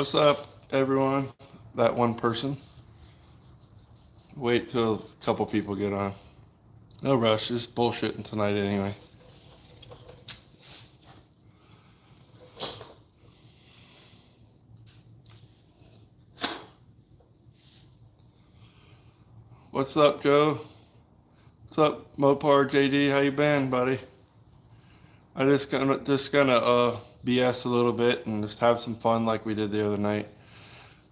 What's up, everyone? That one person. Wait till a couple people get on. No rush, just bullshitting tonight anyway. What's up, Joe? What's up, Mopar JD? How you been, buddy? I just gonna BS a little bit and just have some fun like we did the other night.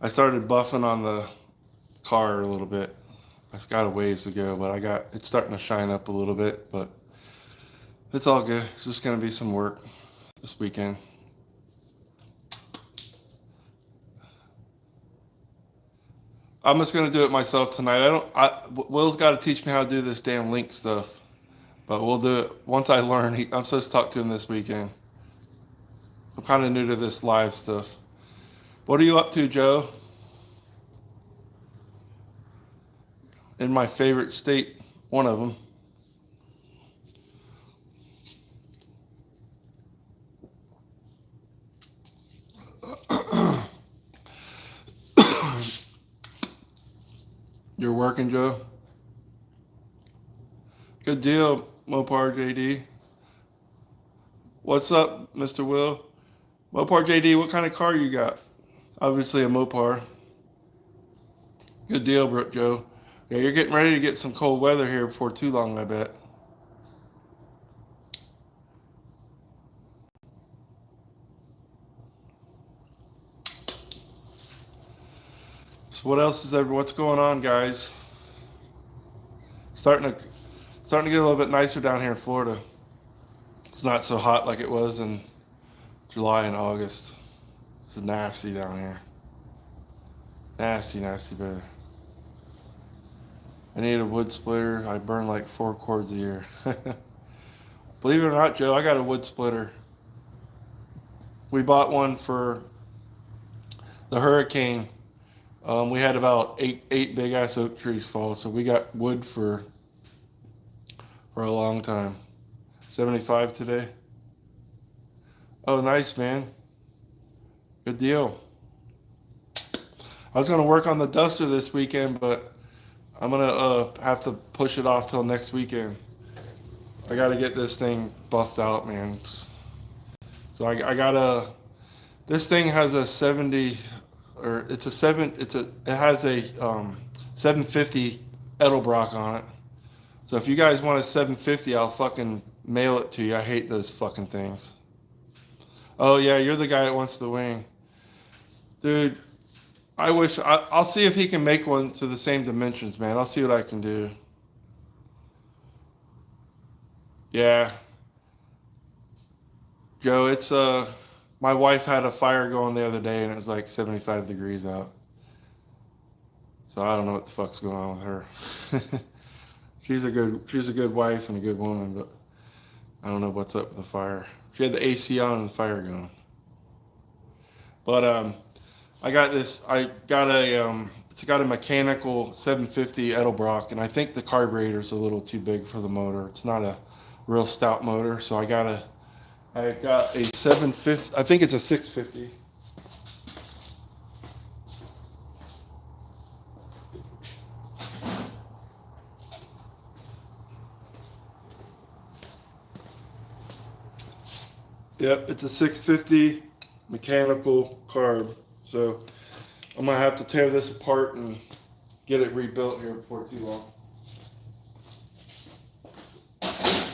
I started buffing on the car a little bit. It's got a ways to go, but it's starting to shine up a little bit, but it's all good. It's just gonna be some work this weekend. I'm just gonna do it myself tonight. Will's got to teach me how to do this damn link stuff, but we'll do it once I learn. I'm supposed to talk to him this weekend. I'm kind of new to this live stuff. What are you up to, Joe? In my favorite state, one of them. You're working, Joe? Good deal, Mopar JD. What's up, Mr. Will? Mopar JD, what kind of car you got? Obviously a Mopar. Good deal, Joe. Yeah, you're getting ready to get some cold weather here before too long, I bet. So what else what's going on, guys? Starting to get a little bit nicer down here in Florida. It's not so hot like it was in July and August. It's nasty down here. Nasty weather. I need a wood splitter. I burn like 4 cords a year. Believe it or not, Joe, I got a wood splitter. We bought one for the hurricane. We had about eight big ass oak trees fall, so we got wood for a long time. 75 today. Oh, nice, man. Good deal. I was gonna work on the duster this weekend, but I'm gonna have to push it off till next weekend. I gotta get this thing buffed out, man. So I gotta. This thing has a 70, or it has a 750 Edelbrock on it. So if you guys want a 750, I'll fucking mail it to you. I hate those fucking things. Oh yeah, you're the guy that wants the wing, dude. I'll see if he can make one to the same dimensions, man. I'll see what I can do. Yeah, Joe, it's my wife had a fire going the other day and it was like 75 degrees out. So I don't know what the fuck's going on with her. She's a good wife and a good woman, but I don't know what's up with the fire. She had the AC on and the fire going. But it's got a mechanical 750 Edelbrock, and I think the carburetor's a little too big for the motor. It's not a real stout motor, so I got a 750, I think it's a 650. Yep, it's a 650 mechanical carb. So I'm gonna have to tear this apart and get it rebuilt here before too long. I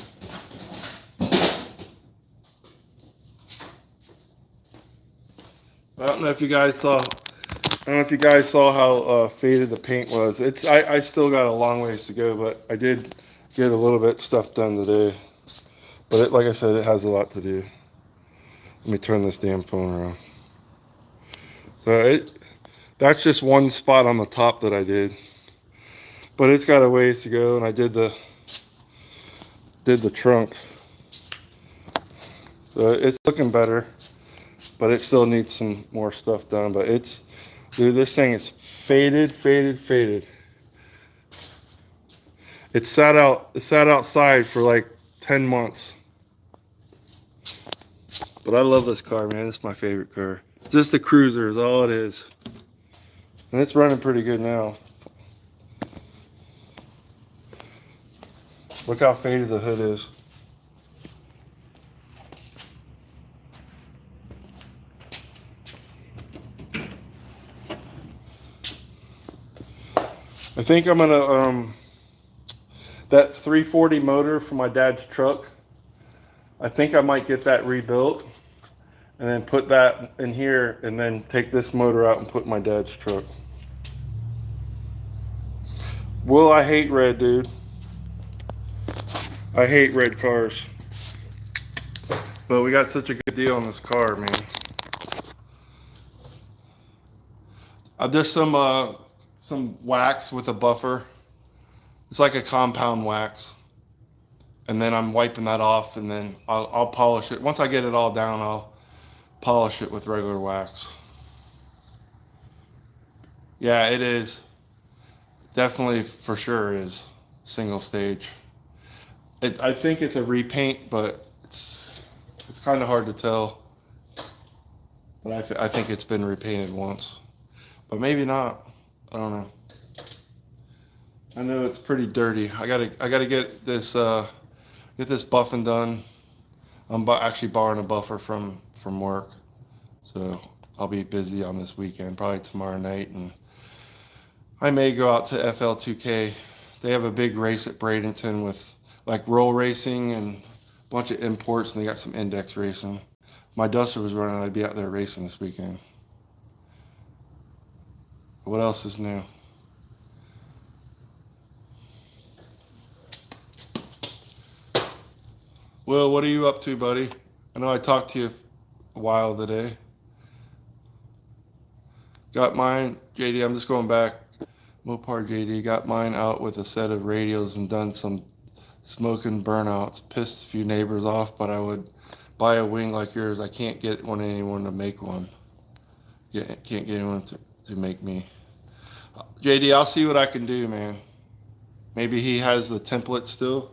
don't know if you guys saw how faded the paint was. I still got a long ways to go, but I did get a little bit stuff done today. But like I said, it has a lot to do. Let me turn this damn phone around. So that's just one spot on the top that I did. But it's got a ways to go, and I did the trunk. So it's looking better, but it still needs some more stuff done. But dude, this thing is faded. It sat outside for like 10 months. But I love this car, man. It's my favorite car. Just a cruiser is all it is. And it's running pretty good now. Look how faded the hood is. I think I'm gonna, that 340 motor from my dad's truck, I think I might get that rebuilt and then put that in here and then take this motor out and put in my dad's truck. Well, I hate red, dude. I hate red cars. But we got such a good deal on this car, man. There's some wax with a buffer. It's like a compound wax. And then I'm wiping that off, and then I'll polish it. Once I get it all down, I'll polish it with regular wax. Yeah, it is. Definitely, for sure, is single stage. I think it's a repaint, but it's kind of hard to tell. But I think it's been repainted once, but maybe not. I don't know. I know it's pretty dirty. I gotta get this buffing done. I'm actually borrowing a buffer from work, so I'll be busy on this weekend, probably tomorrow night, and I may go out to FL2K. They have a big race at Bradenton with like roll racing and a bunch of imports, and they got some index racing. My Duster was running, I'd be out there racing this weekend. What else is new? Will, what are you up to, buddy? I know I talked to you a while today. Got mine, JD, I'm just going back. Mopar JD, got mine out with a set of radios and done some smoking burnouts. Pissed a few neighbors off, but I would buy a wing like yours. I can't get anyone to make one. Can't get anyone to make me. JD, I'll see what I can do, man. Maybe he has the template still.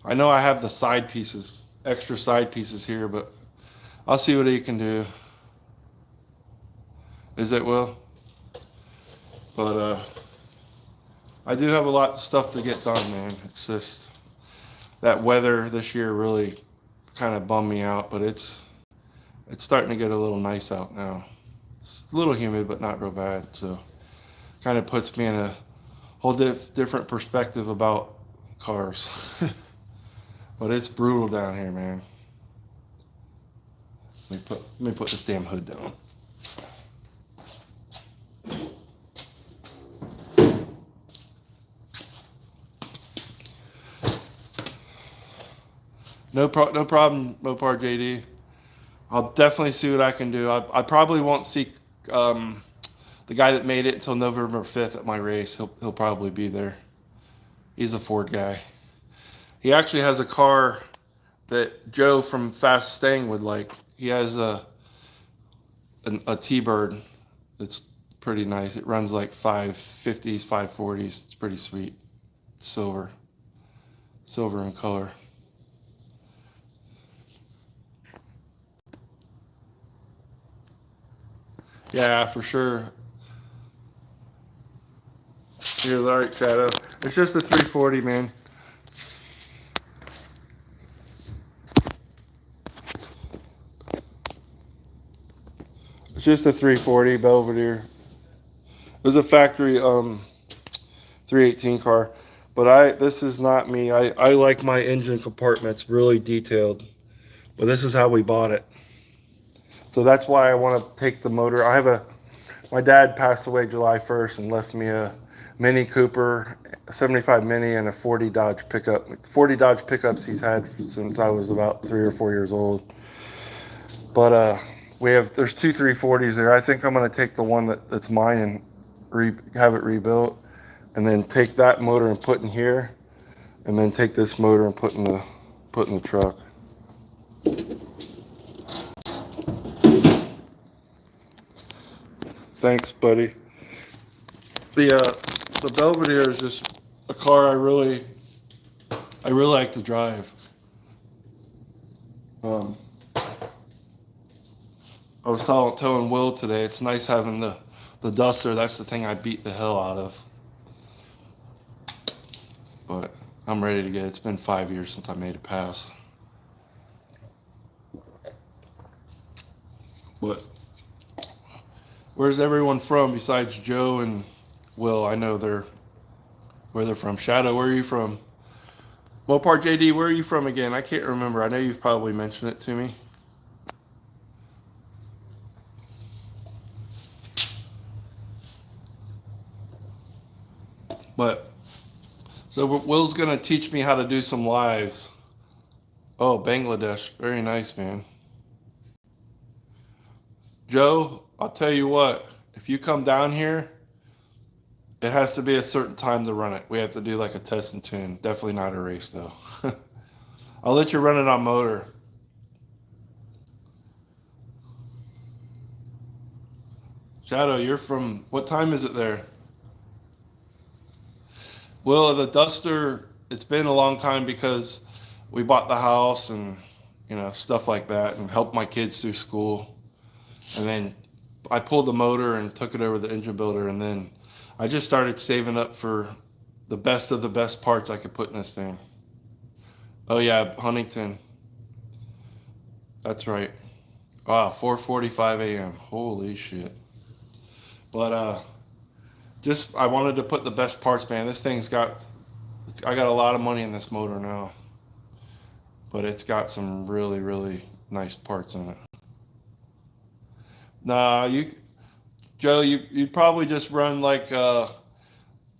I know I have the side pieces, extra side pieces here, but I'll see what he can do. Is it Will? But I do have a lot of stuff to get done, man. It's just that weather this year really kind of bummed me out, but it's starting to get a little nice out now. It's a little humid, but not real bad, so kind of puts me in a whole different perspective about cars. But it's brutal down here, man. Let me put this damn hood down. No problem, Mopar JD. I'll definitely see what I can do. I probably won't see the guy that made it until November 5th at my race. He'll probably be there. He's a Ford guy. He actually has a car that Joe from Fast Stang would like. He has a T-Bird that's pretty nice. It runs like 550s, 540s. It's pretty sweet. Silver in color. Yeah, for sure. You're right, Shadow. It's just a 340, man. It's just a 340 Belvedere. It was a factory 318 car, but this is not me. I like my engine compartments really detailed, but this is how we bought it. So that's why I want to take the motor. My dad passed away July 1st and left me a Mini Cooper, a 75 Mini, and a 40 Dodge pickup. 40 Dodge pickups he's had since I was about 3 or 4 years old. But there's two 340s there. I think I'm going to take the one that's mine and have it rebuilt, and then take that motor and put in here, and then take this motor and put in the truck. Thanks, buddy. The Belvedere is just a car I really like to drive. I was telling Will today, it's nice having the Duster. That's the thing I beat the hell out of. But I'm ready to get it. It's been 5 years since I made it pass. But where's everyone from besides Joe and Will? I know where they're from. Shadow, where are you from? Mopar JD, where are you from again? I can't remember. I know you've probably mentioned it to me. But so Will's gonna teach me how to do some lives. Oh, Bangladesh, very nice, man. Joe, I'll tell you what. If you come down here, it has to be a certain time to run it. We have to do like a test and tune. Definitely not a race though. I'll let you run it on motor. Shadow, you're from, what time is it there? Well, the Duster, it's been a long time because we bought the house and, stuff like that and helped my kids through school. And then I pulled the motor and took it over to the engine builder, and then I just started saving up for the best of the best parts I could put in this thing. Oh yeah, Huntington. That's right. Wow, 4:45 a.m. Holy shit. But just I wanted to put the best parts, man. I got a lot of money in this motor now, but it's got some really, really nice parts in it. Nah, Joe, you'd probably just run like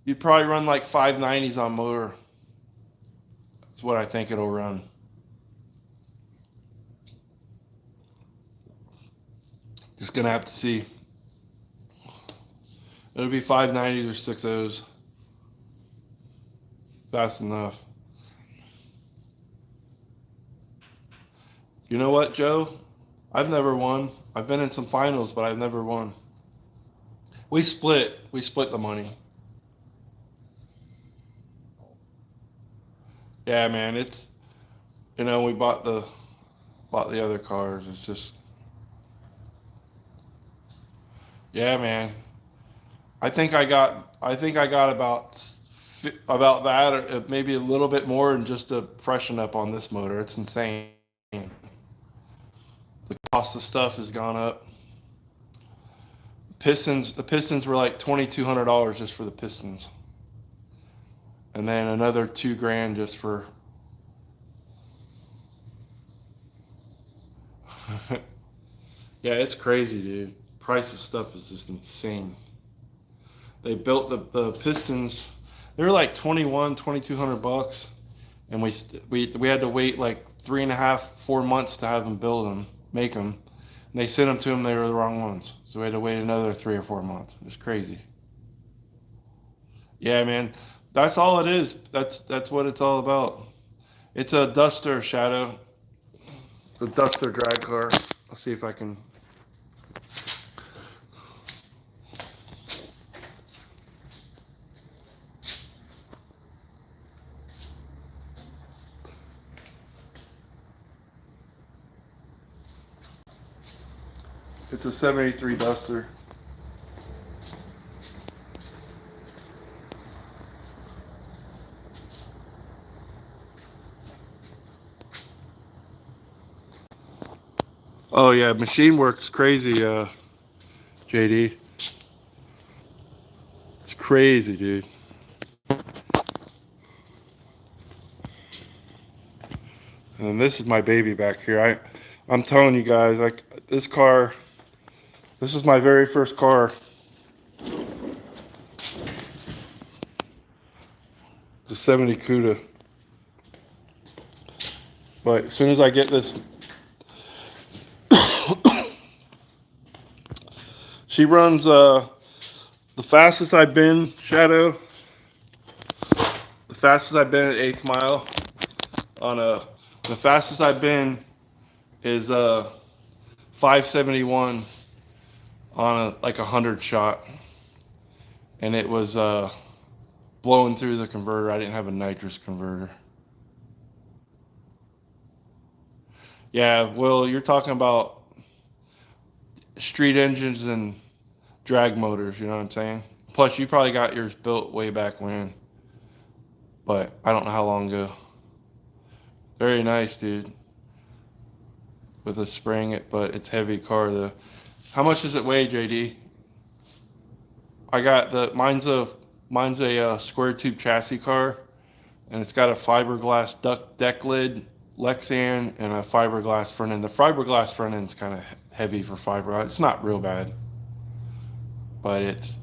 you'd probably run like 590s on motor. That's what I think it'll run. Just gonna have to see. It'll be 590s or 6.0s. Fast enough. You know what, Joe? I've never won. I've been in some finals, but I've never won. We split the money. Yeah, man, we bought the other cars. It's just, yeah, man. I think I got about that, or maybe a little bit more, and just to freshen up on this motor. It's insane. The cost of stuff has gone up. The pistons were like $2,200 just for the pistons, and then another $2,000 just for. Yeah, it's crazy, dude. Price of stuff is just insane. They built the pistons. They were like $2,200, and we had to wait like 3.5, 4 months to have them build them, make them. And they sent them to them. They were the wrong ones, so we had to wait another 3 or 4 months. It was crazy. Yeah, man. That's all it is. That's what it's all about. It's a Duster, Shadow. The Duster drag car. I'll see if I can. It's a 73 Duster. Oh yeah, machine work's crazy, JD. It's crazy, dude. And this is my baby back here. I'm telling you guys, like this car, this is my very first car. The 70 CUDA. But as soon as I get this, she runs the fastest I've been, Shadow. The fastest I've been at 8th mile the fastest I've been is 571 on like 100 shot, and it was blowing through the converter. I didn't have a nitrous converter. Yeah, Will, you're talking about street engines and drag motors, you know what I'm saying? Plus, you probably got yours built way back when, but I don't know how long ago. Very nice, dude. With a spring, but it's heavy car though. How much does it weigh, JD? I got mine's a square tube chassis car, and it's got a fiberglass deck lid, Lexan, and a fiberglass front end. The fiberglass front end's kind of heavy for fiberglass. It's not real bad, but it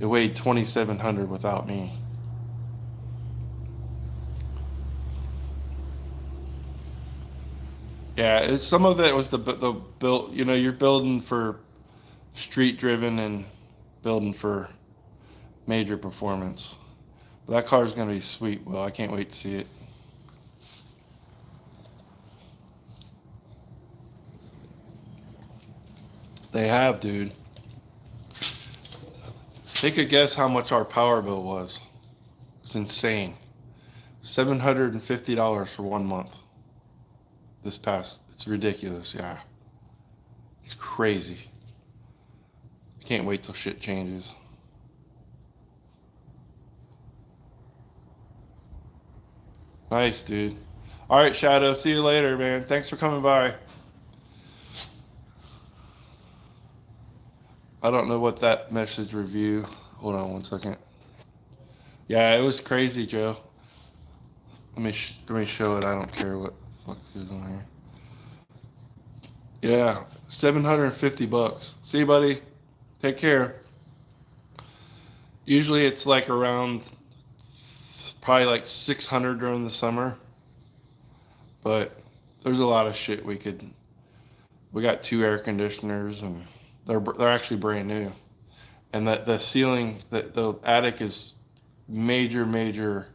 weighed 2,700 without me. Yeah, some of it was the build. You know, you're building for street driven and building for major performance. But that car is gonna be sweet. Well, I can't wait to see it. They have, dude. Take a guess how much our power bill was. It's insane. $750 for 1 month. It's ridiculous, yeah. It's crazy. Can't wait till shit changes. Nice, dude. All right, Shadow. See you later, man. Thanks for coming by. I don't know what that message review. Hold on 1 second. Yeah, it was crazy, Joe. Let me show it. I don't care what the fuck is on here. Yeah, $750. See you, buddy. Take care. Usually it's like around probably like 600 during the summer, but there's a lot of shit we got 2 air conditioners, and they're actually brand new, and the ceiling, the attic is major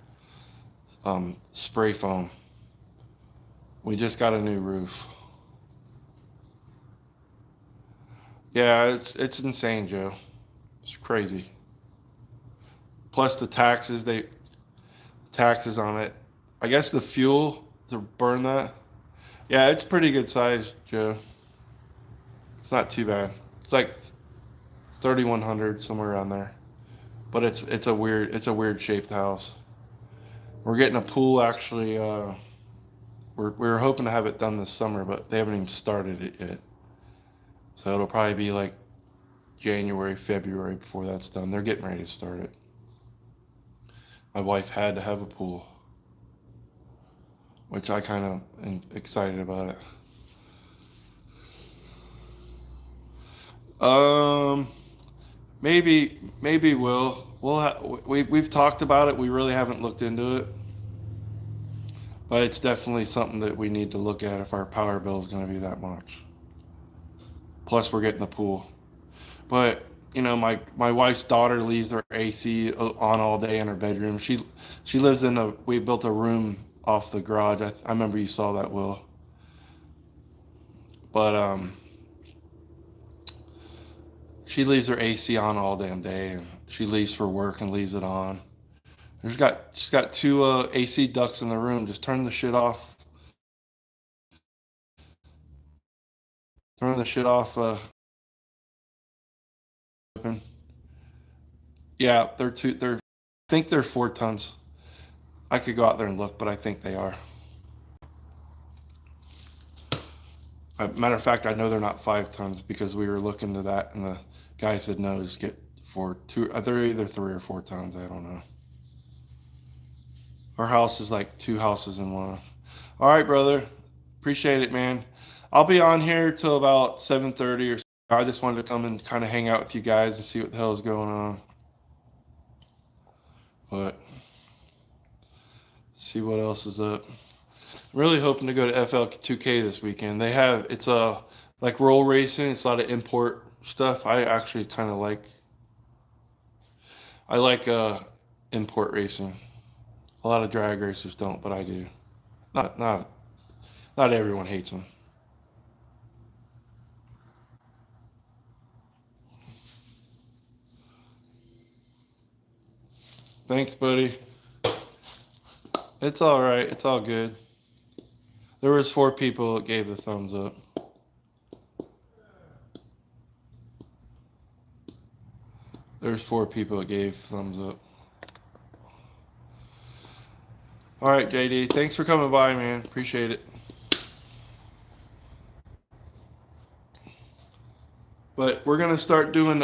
spray foam. We just got a new roof. Yeah, it's insane, Joe. It's crazy. Plus the taxes on it. I guess the fuel to burn that. Yeah, it's pretty good size, Joe. It's not too bad. It's like 3,100, somewhere around there. But it's a weird shaped house. We're getting a pool actually. We're hoping to have it done this summer, but they haven't even started it yet. So it'll probably be like January, February before that's done. They're getting ready to start it. My wife had to have a pool, which I kind of am excited about it. Maybe we've talked about it. We really haven't looked into it, but it's definitely something that we need to look at if our power bill is going to be that much. Plus, we're getting the pool. But you know, my wife's daughter leaves her AC on all day in her bedroom. She lives we built a room off the garage. I remember you saw that, Will. But she leaves her AC on all damn day, and she leaves for work and leaves it on. She's got 2 AC ducts in the room. Just turn the shit off. Turn the shit off. Yeah, I think they're 4 tons. I could go out there and look, but I think they are. Matter of fact, I know they're not 5 tons because we were looking into that, and the guy said no, just get 2. They're either 3 or 4 tons. I don't know. Our house is like 2 houses in one. All right, brother. Appreciate it, man. I'll be on here till about 7:30 or so. I just wanted to come and kind of hang out with you guys and see what the hell is going on. But see what else is up. I'm really hoping to go to FL2K this weekend. It's like roll racing. It's a lot of import stuff. I actually kind of like. I like import racing. A lot of drag racers don't, but I do. Not everyone hates them. Thanks, buddy. It's all right. It's all good. There was 4 people that gave the thumbs up. There's 4 people that gave thumbs up. All right, JD. Thanks for coming by, man. Appreciate it. But we're gonna start doing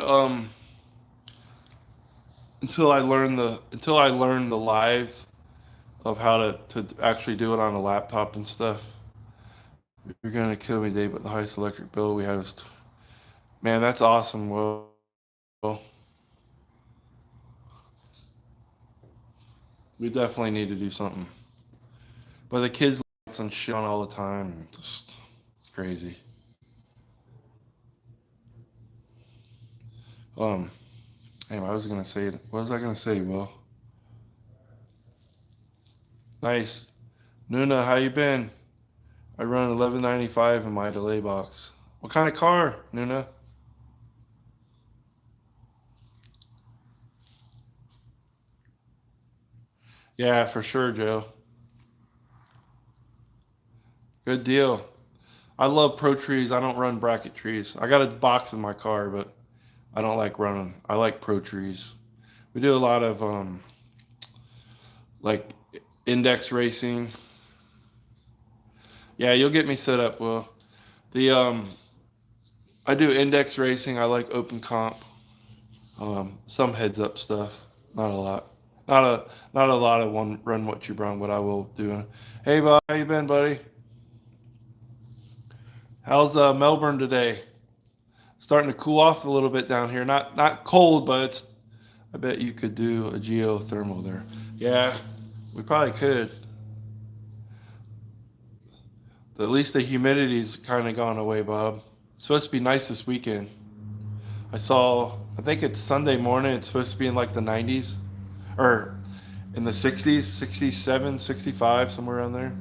until I learn the live of how to actually do it on a laptop and stuff. You're gonna kill me, Dave, but the highest electric bill we have is, man, that's awesome. Well, we definitely need to do something. But the kids lights and shit on all the time. Just, it's crazy. Hey, I was gonna say it. What was I gonna say, Will? Nice. Nuna, how you been? I run 1195 in my delay box. What kind of car, Nuna? Yeah, for sure, Joe. Good deal. I love pro trees. I don't run bracket trees. I got a box in my car, but I don't like running. I like pro trees. We do a lot of like index racing. Yeah, you'll get me set up, Will. The I do index racing. I like open comp. Some heads up stuff. Not a lot. Not a lot of one run what you run. What I will do. Hey, Bob, how you been, buddy? How's Melbourne today? Starting to cool off a little bit down here. Not cold, but it's. I bet you could do a geothermal there. Yeah, we probably could. At least the humidity's kind of gone away, Bob. It's supposed to be nice this weekend. I think it's Sunday morning. It's supposed to be in like the 90s, or in the 60s, 67, 65, somewhere around there.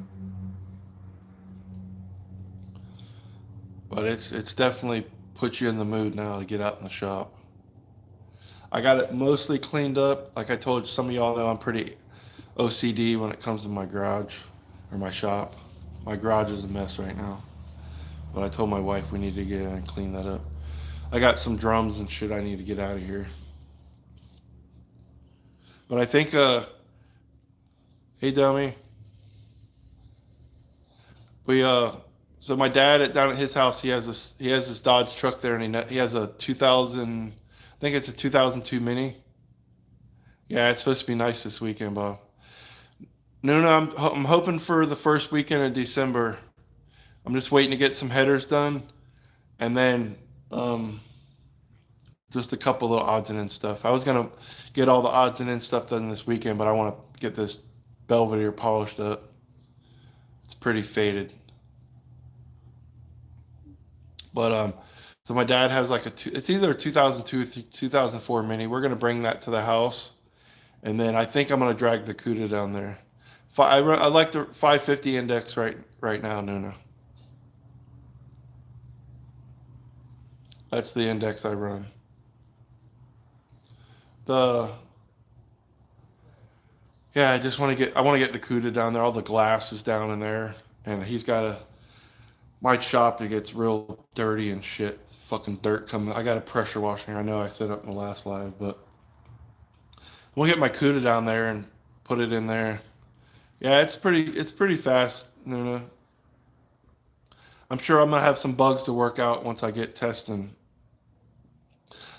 But it's definitely put you in the mood now to get out in the shop. I got it mostly cleaned up. Like I told some of y'all know, I'm pretty OCD when it comes to my garage or my shop. My garage is a mess right now. But I told my wife we need to get in and clean that up. I got some drums and shit I need to get out of here. But I think, hey dummy. So my dad down at his house, he has this Dodge truck there, and he has a 2000, I think it's a 2002 Mini. Yeah, it's supposed to be nice this weekend, Bob. No, I'm hoping for the first weekend of December. I'm just waiting to get some headers done, and then just a couple little odds and ends stuff. I was gonna get all the odds and ends stuff done this weekend, but I want to get this Belvedere polished up. It's pretty faded. But so my dad has like it's either a 2002 or 2004 Mini. We're gonna bring that to the house, and then I think I'm gonna drag the Cuda down there. I like the 550 index right now, Nuna. That's the index I run. Yeah, I want to get the Cuda down there. All the glass is down in there, and he's got my shop, it gets real dirty and shit. It's fucking dirt coming. I got a pressure washing. I know I said up in the last live, but we'll get my Cuda down there and put it in there. Yeah, it's pretty fast, Nuna. I'm sure I'm gonna have some bugs to work out once I get testing.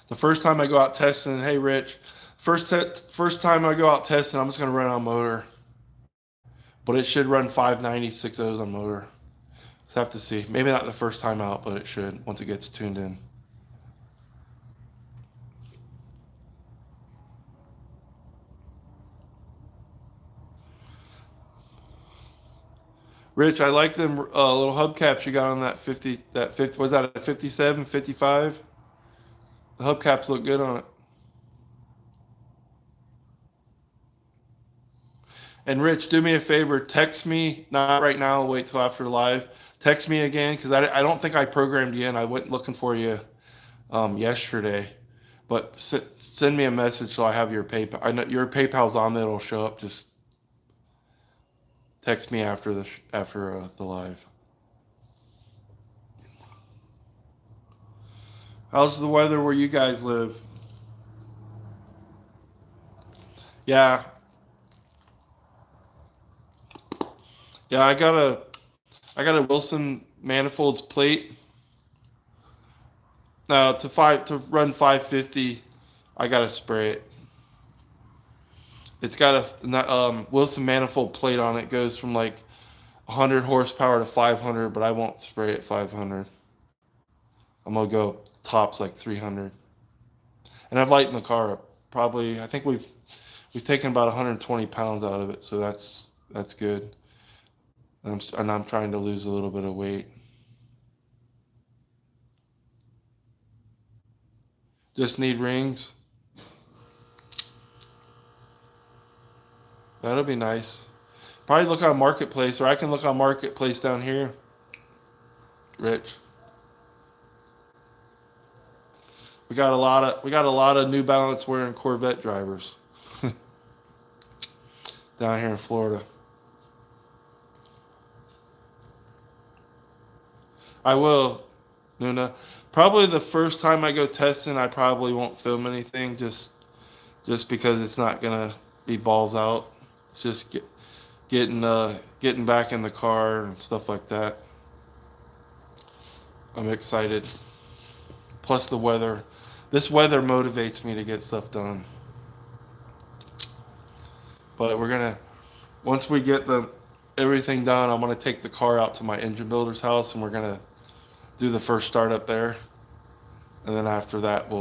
The first time I go out testing, hey Rich, first time I go out testing, I'm just gonna run on motor, but it should run 590/60s on motor. So I have to see. Maybe not the first time out, but it should once it gets tuned in. Rich, I like them little hubcaps you got on that 50. Was that a 57, 55? The hubcaps look good on it. And Rich, do me a favor, text me, not right now, wait till after live. Text me again, because I don't think I programmed you in. I went looking for you yesterday. But send me a message so I have your PayPal. I know your PayPal's on there, it'll show up. Just text me after the live. How's the weather where you guys live? Yeah, yeah. I got a Wilson manifolds plate. Now to run 550, I gotta spray it. It's got a Wilson manifold plate on it. Goes from like 100 horsepower to 500, but I won't spray it 500. I'm gonna go tops like 300. And I've lightened the car up. Probably, I think we've taken about 120 pounds out of it, so that's good. And I'm trying to lose a little bit of weight. Just need rings. That'll be nice. Probably look on Marketplace, or I can look on Marketplace down here, Rich. We got a lot of New Balance wearing Corvette drivers down here in Florida. I will, Nuna. Probably the first time I go testing, I probably won't film anything, just because it's not gonna be balls out. It's just getting back in the car and stuff like that. I'm excited. Plus the weather. This weather motivates me to get stuff done. But once we get everything done, I'm gonna take the car out to my engine builder's house, and we're gonna do the first startup there. And then after that,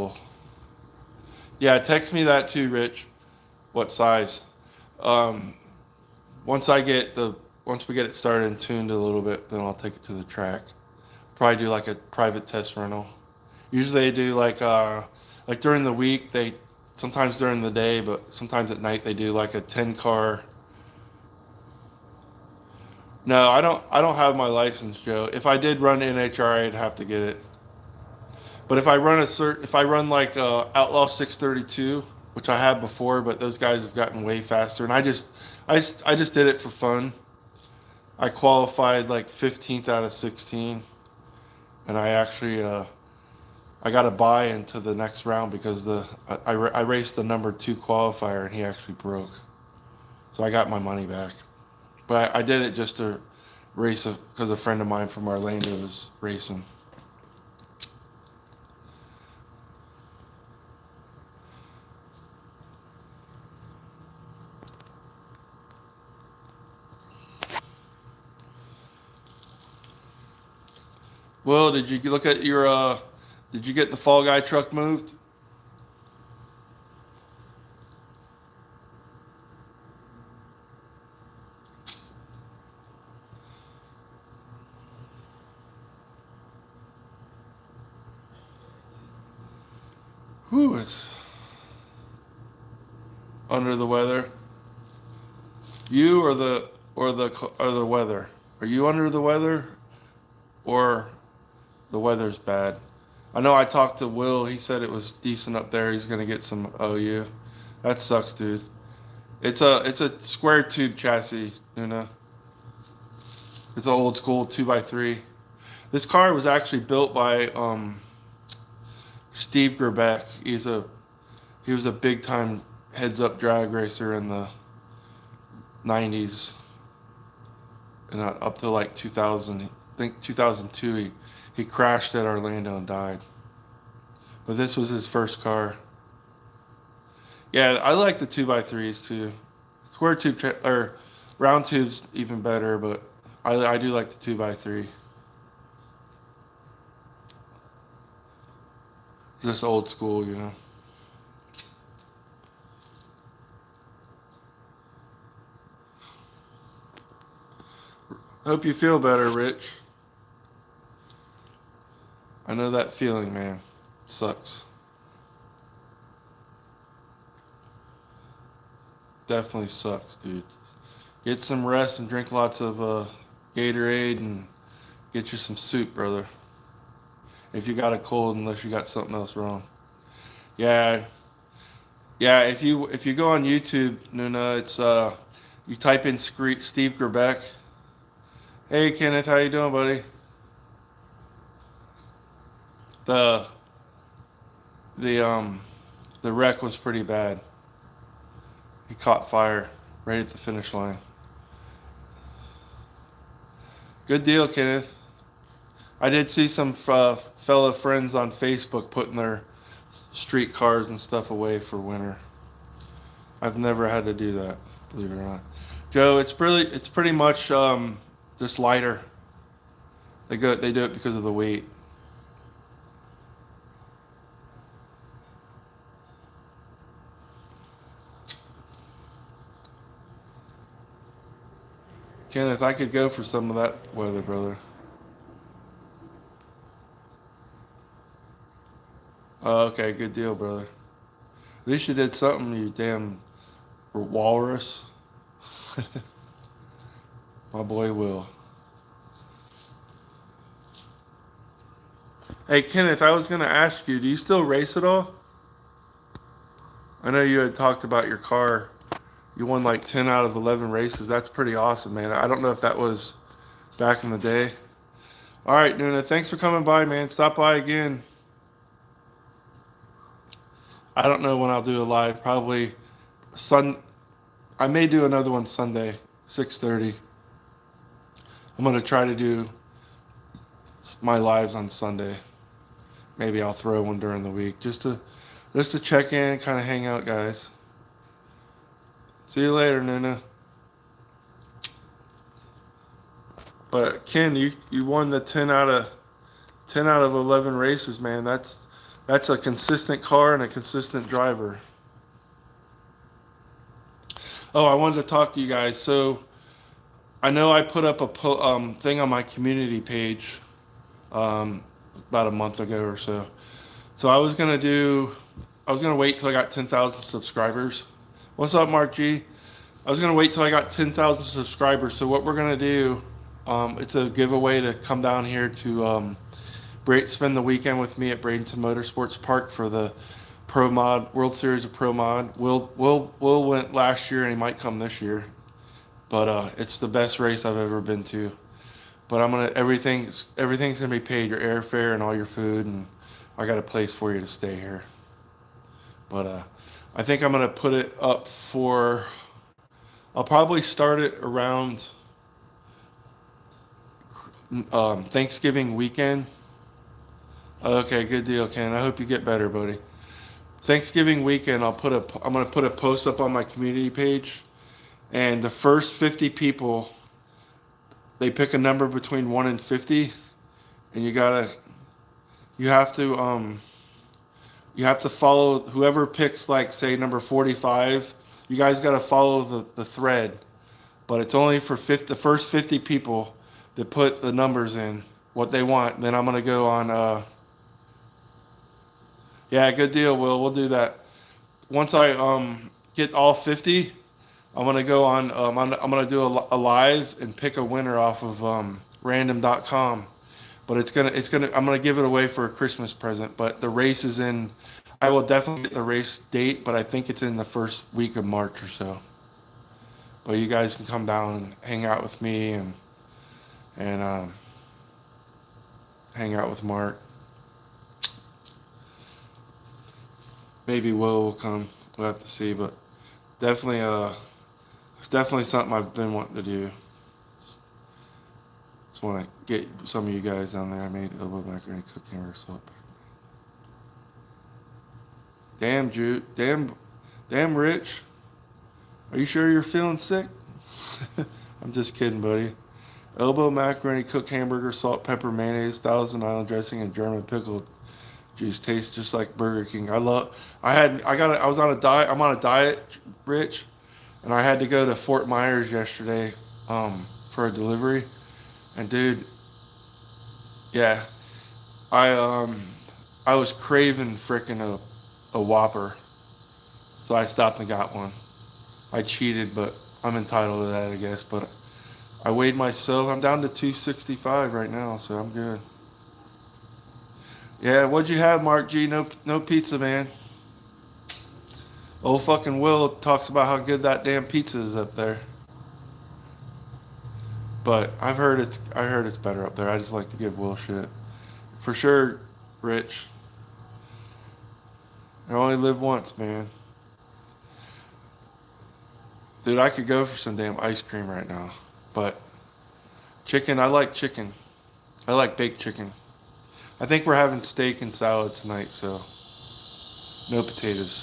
yeah, text me that too, Rich. What size? Um, once we get it started and tuned a little bit, then I'll take it to the track. Probably do like a private test rental. Usually they do like during the week, sometimes during the day, but sometimes at night they do like a 10 car. No, I don't have my license, Joe. If I did run NHRA, I'd have to get it. But if I run like Outlaw 632, which I have before, but those guys have gotten way faster, and I just did it for fun. I qualified like 15th out of 16, and I got a buy into the next round because I raced the number 2 qualifier, and he actually broke, so I got my money back. But I did it just to race because a friend of mine from Orlando was racing. Well, did you look at did you get the Fall Guy truck moved? Who is under the weather? You or the weather? Are you under the weather or the weather's bad? I know I talked to Will. He said it was decent up there. He's gonna get some OU. That sucks, dude. It's a square tube chassis, It's an old school 2x3. This car was actually built by Steve Gerbeck. He was a big time heads up drag racer in the 90s and up to like 2000. I think 2002 he crashed at Orlando and died. But this was his first car. Yeah, I like the 2x3s too. Square tube or round tubes even better, but I do like the 2x3. Just old school. Hope you feel better, Rich. I know that feeling, man. Sucks. Definitely sucks, dude. Get some rest and drink lots of Gatorade and get you some soup, brother. If you got a cold, unless you got something else wrong. Yeah, yeah. If you go on YouTube, Nuna, it's you type in Steve Gerbeck. Hey Kenneth, how you doing, buddy? The the um the wreck was pretty bad. He caught fire right at the finish line. Good deal, Kenneth. I did see some fellow friends on Facebook putting their street cars and stuff away for winter. I've never had to do that, believe it or not. Joe, it's pretty much just lighter. They do it because of the weight. Kenneth, I could go for some of that weather, brother. Oh, okay, good deal, brother. At least you did something, you damn walrus. My boy Will. Hey, Kenneth, I was going to ask you, do you still race at all? I know you had talked about your car. You won like 10 out of 11 races. That's pretty awesome, man. I don't know if that was back in the day. All right, Nuna, thanks for coming by, man. Stop by again. I don't know when I'll do a live. Probably I may do another one Sunday, 6:30. I'm going to try to do my lives on Sunday. Maybe I'll throw one during the week just to check in, kind of hang out, guys. See you later, Nuna. But Ken, you won the 10 out of 11 races, man. That's a consistent car and a consistent driver. Oh, I wanted to talk to you guys. So I know I put up a thing on my community page about a month ago or so. So I was gonna wait till I got 10,000 subscribers. What's up, Mark G? I was gonna wait till I got 10,000 subscribers. So what we're gonna do, it's a giveaway to come down here to spend the weekend with me at Bradenton Motorsports Park for the Pro Mod World Series of Pro Mod. Will went last year and he might come this year, but it's the best race I've ever been to. But everything's gonna be paid, your airfare and all your food, and I got a place for you to stay here. But I think I'm gonna put it up for. I'll probably start it around Thanksgiving weekend. Okay, good deal, Ken. I hope you get better, buddy. Thanksgiving weekend, I'm gonna put a post up on my community page, and the first 50 people, they pick a number between 1 and 50, and you have to follow whoever picks, like, say, number 45. You guys got to follow the thread, but it's only for the first 50 people that put the numbers in what they want. Then I'm gonna go on. Yeah, good deal, Will. We'll do that. Once I get all 50, I'm gonna go on. I'm gonna do a live and pick a winner off of random.com. But I'm gonna give it away for a Christmas present. But the race is in. I will definitely get the race date, but I think it's in the first week of March or so. But you guys can come down and hang out with me and hang out with Mark. Maybe will come. We'll have to see, but definitely it's definitely something I've been wanting to do. Just want to get some of you guys down there. I made elbow macaroni cooking or something. Damn, Jude. Damn, Rich. Are you sure you're feeling sick? I'm just kidding, buddy. Elbow macaroni, cooked hamburger, salt, pepper, mayonnaise, Thousand Island dressing, and German pickle juice. Tastes just like Burger King. I was on a diet. I'm on a diet, Rich, and I had to go to Fort Myers yesterday for a delivery. And dude, yeah, I was craving frickin' a Whopper, so I stopped and got one. I cheated, but I'm entitled to that, I guess. But I weighed myself. I'm down to 265 right now, so I'm good. Yeah, what'd you have, Mark G? No pizza, man. Old fucking Will talks about how good that damn pizza is up there. But I heard it's better up there. I just like to give Will shit. For sure, Rich. I only live once, man. Dude, I could go for some damn ice cream right now. But chicken, I like chicken. I like baked chicken. I think we're having steak and salad tonight, so no potatoes.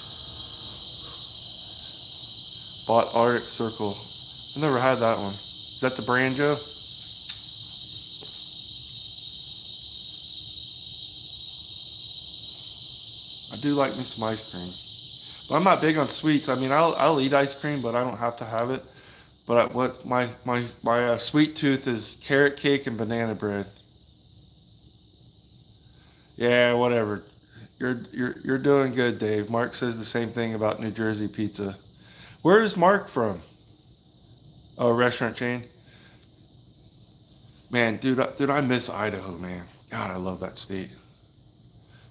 Bought Arctic Circle. I never had that one. Is that the brand, Joe? I do like me some ice cream. But I'm not big on sweets. I mean, I'll eat ice cream, but I don't have to have it. But what my sweet tooth is carrot cake and banana bread. Yeah, whatever. You're doing good, Dave. Mark says the same thing about New Jersey pizza. Where is Mark from? Oh, restaurant chain. Man, dude, I miss Idaho, man. God, I love that state.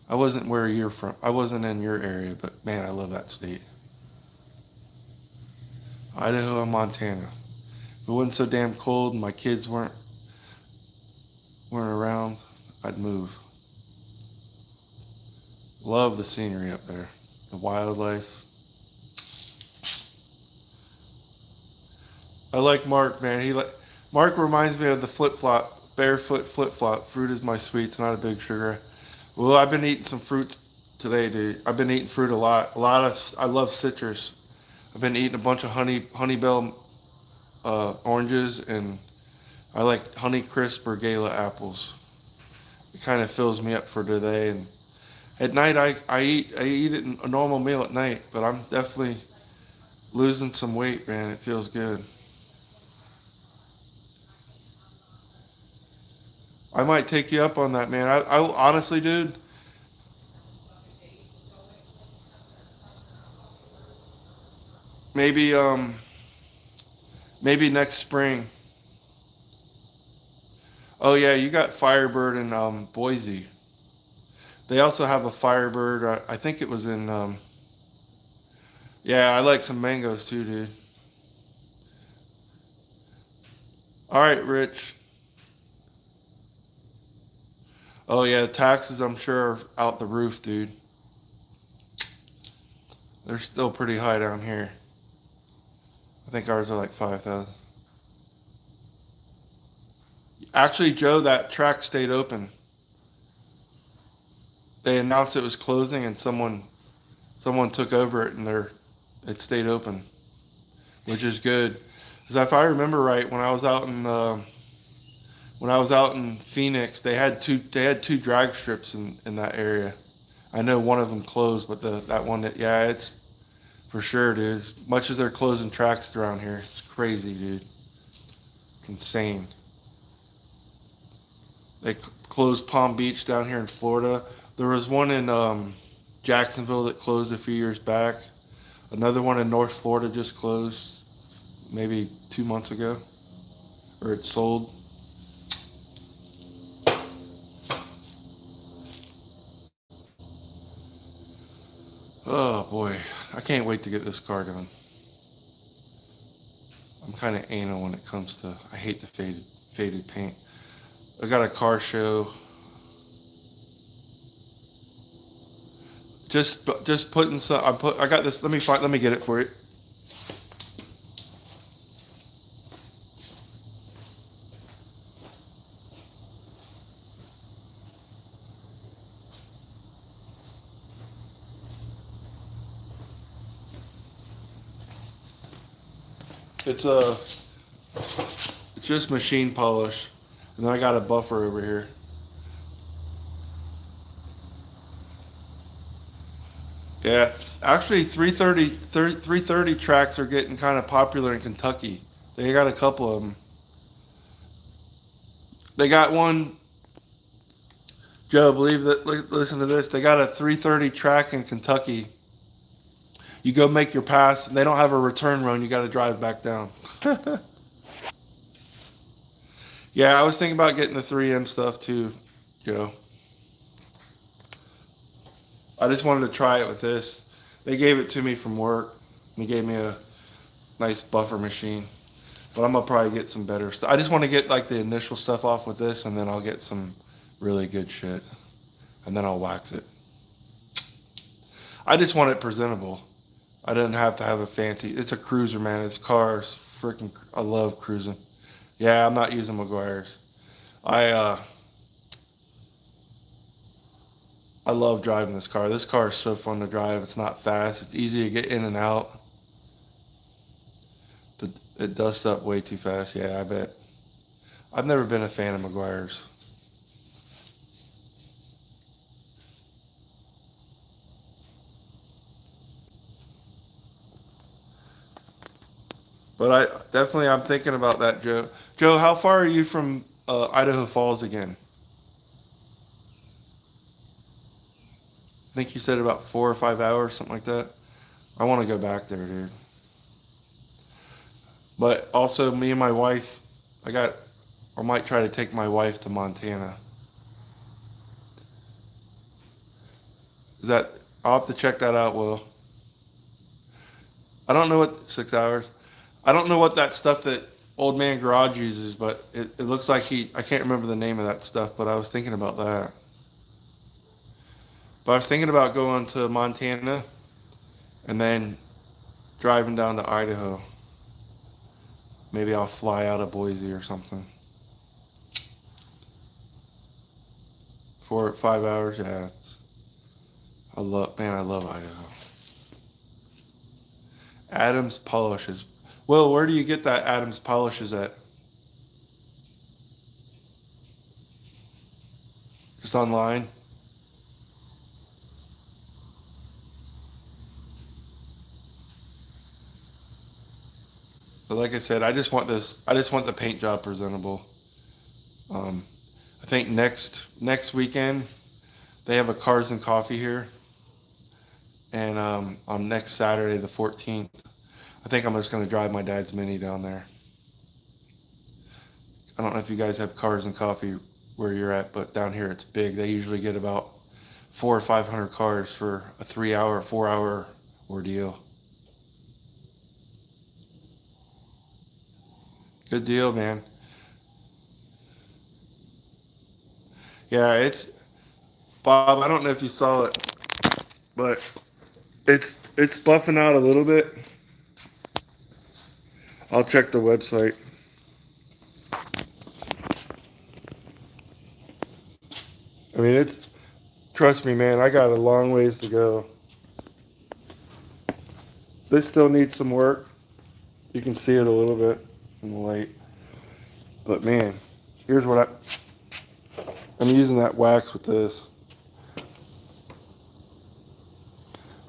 I wasn't where you're from. I wasn't in your area, but man, I love that state. Idaho and Montana. If it wasn't so damn cold and my kids weren't around, I'd move. Love the scenery up there, the wildlife. I like Mark, man. Mark reminds me of the flip flop, barefoot flip flop. Fruit is my sweets, not a big sugar. Well, I've been eating some fruit today, dude. I've been eating fruit a lot. I love citrus. I've been eating a bunch of honeybell oranges, and I like Honey Crisp or Gala apples. It kind of fills me up for today. And at night, I eat it a normal meal at night, but I'm definitely losing some weight, man. It feels good. I might take you up on that, man. I honestly, dude, maybe maybe next spring. Oh yeah, you got Firebird in Boise. They also have a Firebird. I think it was in. Yeah, I like some mangoes too, dude. All right, Rich. Oh yeah, taxes I'm sure are out the roof, dude. They're still pretty high down here. I think ours are like 5,000. Actually, Joe, that track stayed open. They announced it was closing, and someone took over it, and it stayed open, which is good. Because if I remember right, when I was out in Phoenix, they had two drag strips in that area. I know one of them closed, but that one yeah, it's for sure, dude. As much as they're closing tracks around here, it's crazy, dude. It's insane. They closed Palm Beach down here in Florida. There was one in Jacksonville that closed a few years back. Another one in North Florida just closed maybe 2 months ago, or it sold. Oh boy, I can't wait to get this car done. I'm kind of anal when it comes to. I hate the faded paint. I got a car show. Just putting some. I got this. Let me get it for you. It's it's just machine polish, and then I got a buffer over here. Yeah, actually 330 tracks are getting kind of popular in Kentucky. They got a couple of them. They got one, Joe, believe that, listen to this. They got a 330 track in Kentucky. You go make your pass, and they don't have a return run. You got to drive back down. Yeah, I was thinking about getting the 3M stuff too, Joe. I just wanted to try it with this. They gave it to me from work. They gave me a nice buffer machine. But I'm gonna probably get some better stuff. I just want to get like the initial stuff off with this, and then I'll get some really good shit, and then I'll wax it. I just want it presentable. I didn't have to have a fancy. It's a cruiser, man. It's cars. Freaking, I love cruising. Yeah, I'm not using McGuire's. I uh, I love driving this car. This car is so fun to drive. It's not fast. It's easy to get in and out. It dusts up way too fast. Yeah, I bet. I've never been a fan of McGuire's. But I'm thinking about that, Joe. Joe, how far are you from Idaho Falls again? I think you said about 4 or 5 hours, something like that. I want to go back there, dude. But also, me and my wife, I might try to take my wife to Montana. Is that, I'll have to check that out, Will. I don't know what, 6 hours. I don't know what that stuff that Old Man Garage uses, but it looks like I can't remember the name of that stuff, but I was thinking about that. But I was thinking about going to Montana and then driving down to Idaho. Maybe I'll fly out of Boise or something. 4 or 5 hours, yeah. I love Idaho. Adams Polishes. Well, where do you get that Adams Polishes at? Just online? But like I said, I just want the paint job presentable. I think next weekend they have a Cars and Coffee here, and on next Saturday the 14th, I think I'm just gonna drive my dad's Mini down there. I don't know if you guys have Cars and Coffee where you're at, but down here it's big. They usually get about 400 or 500 cars for a 3 hour, 4 hour ordeal. Good deal, man. Yeah, Bob, I don't know if you saw it, but it's buffing out a little bit. I'll check the website. I mean, trust me, man, I got a long ways to go. This still needs some work. You can see it a little bit in the light. But man, here's what I'm using that wax with this.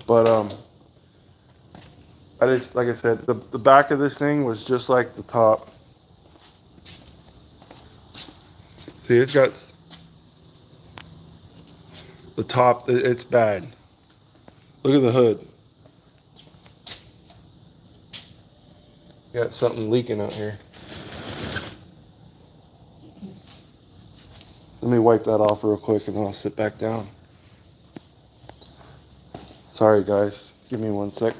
But like I said, the back of this thing was just like the top. See, it's got the top, it's bad. Look at the hood. Got something leaking out here. Let me wipe that off real quick and then I'll sit back down. Sorry guys, give me 1 sec.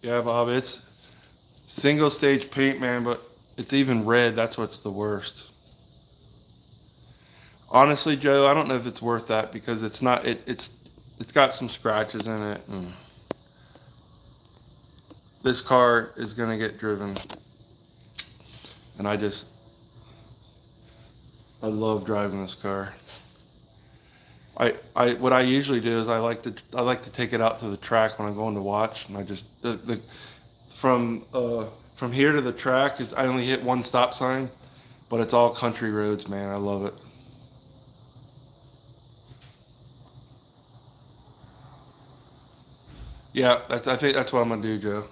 Yeah, Bob, it's single stage paint, man, but it's even red. That's what's the worst. Honestly, Joe, I don't know if it's worth that because it's not. It's got some scratches in it. And this car is gonna get driven, and I love driving this car. What I usually do is I like to take it out to the track when I'm going to watch, and I just from here to the track is I only hit one stop sign, but it's all country roads, man. I love it. Yeah, I think that's what I'm gonna do, Joe.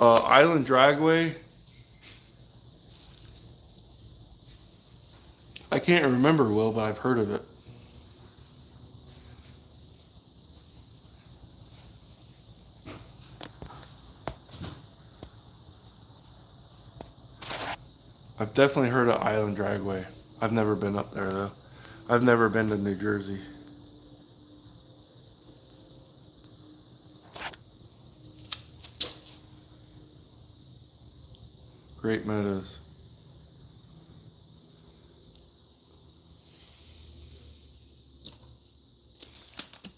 Island Dragway. I can't remember, Will, but I've heard of it. I've definitely heard of Island Dragway. I've never been up there though. I've never been to New Jersey. Great Meadows.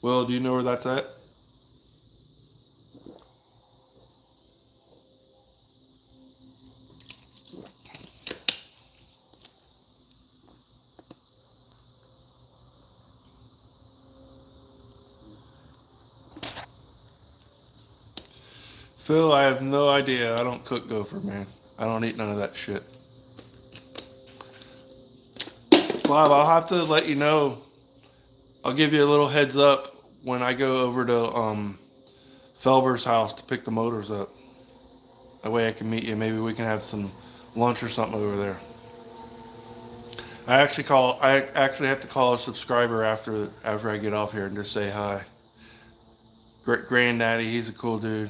Well, do you know where that's at? Phil, I have no idea. I don't cook gopher, man. I don't eat none of that shit. Bob, I'll have to let you know. I'll give you a little heads up when I go over to Felber's house to pick the motors up. That way I can meet you. Maybe we can have some lunch or something over there. I actually have to call a subscriber after I get off here and just say hi. Granddaddy, he's a cool dude.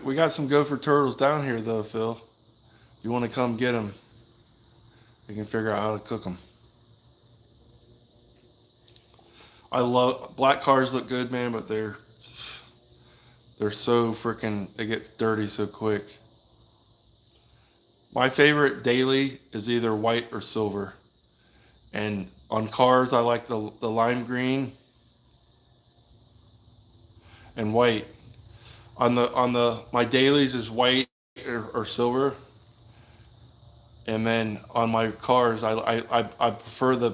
We got some gopher turtles down here though, Phil. You want to come get them? We can figure out how to cook them. I love black cars. Look good, man, but they're so freaking. It gets dirty so quick. My favorite daily is either white or silver, and on cars I like the lime green and white. On the my dailies is white or silver, and then on my cars I prefer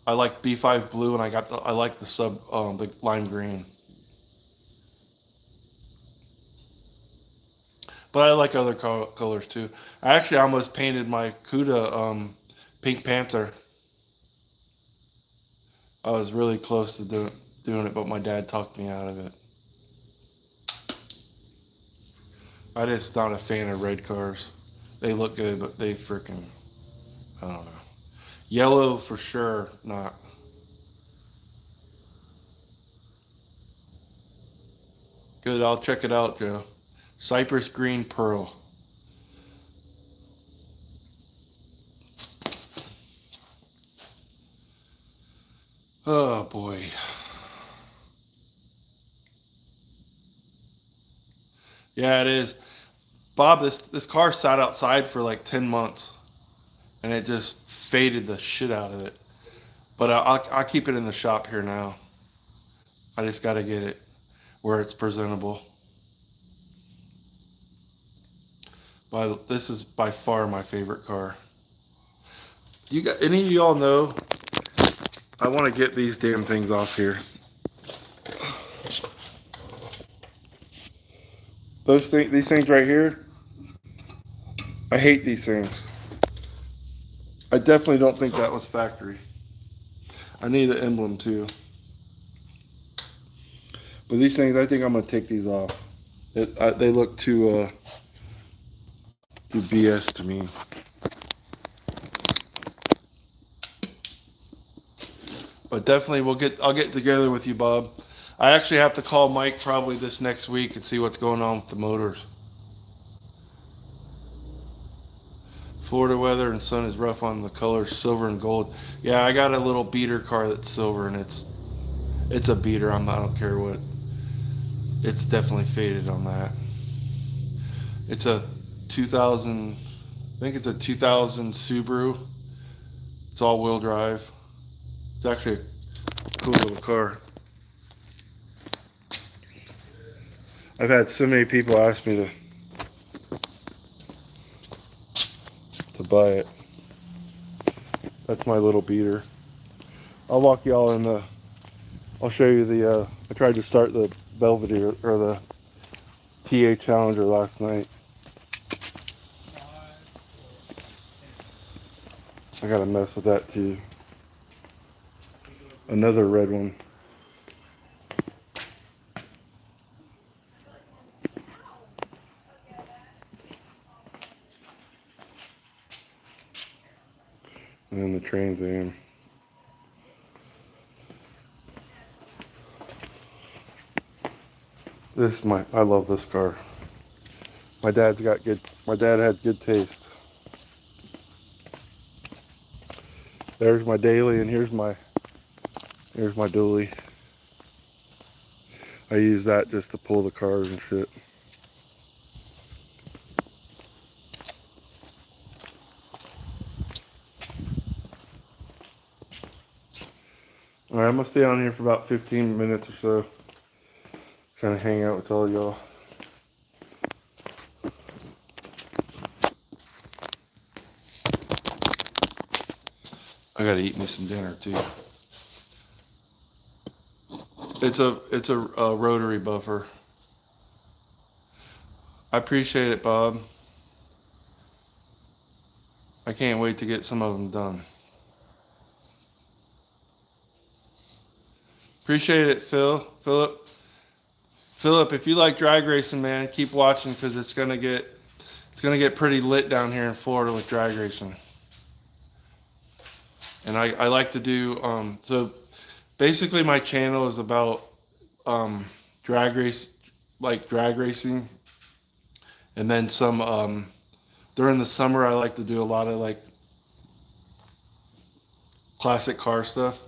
I like B5 blue, and I like the lime green. But I like other colors too. I actually almost painted my Cuda Pink Panther. I was really close to doing it, but my dad talked me out of it. I just not a fan of red cars. They look good, but they freaking, I don't know. Yellow for sure, not. Good, I'll check it out, Joe. Cypress Green Pearl. Oh boy. Yeah, it is. Bob, this car sat outside for like 10 months, and it just faded the shit out of it. But I'll keep it in the shop here now. I just got to get it where it's presentable. But this is by far my favorite car. You got any of y'all know? I want to get these damn things off here. These things right here. I hate these things. I definitely don't think that was factory. I need an emblem too. But these things, I think I'm gonna take these off. They look too BS to me. But definitely I'll get together with you, Bob. I actually have to call Mike probably this next week and see what's going on with the motors. Florida weather and sun is rough on the colors silver and gold. Yeah, I got a little beater car that's silver, and it's a beater. I don't care what. It's definitely faded on that. It's a 2000. I think it's a 2000 Subaru. It's all-wheel drive. It's actually a cool little car. I've had so many people ask me to buy it. That's my little beater. I'll walk y'all in the. I'll show you the. I tried to start the Belvedere or the TA Challenger last night. I gotta mess with that too. Another red one. And then the Trans Am. I love this car. My dad had good taste. There's my daily, and here's my dually. I use that just to pull the cars and shit. Alright, I'm gonna stay on here for about 15 minutes or so. Kind of hang out with all y'all. I gotta eat me some dinner too. It's a rotary buffer. I appreciate it, Bob. I can't wait to get some of them done. Appreciate it, Philip, if you like drag racing, man, keep watching, because it's gonna get pretty lit down here in Florida with drag racing. And I like to do so basically my channel is about drag racing, and then some during the summer I like to do a lot of like classic car stuff,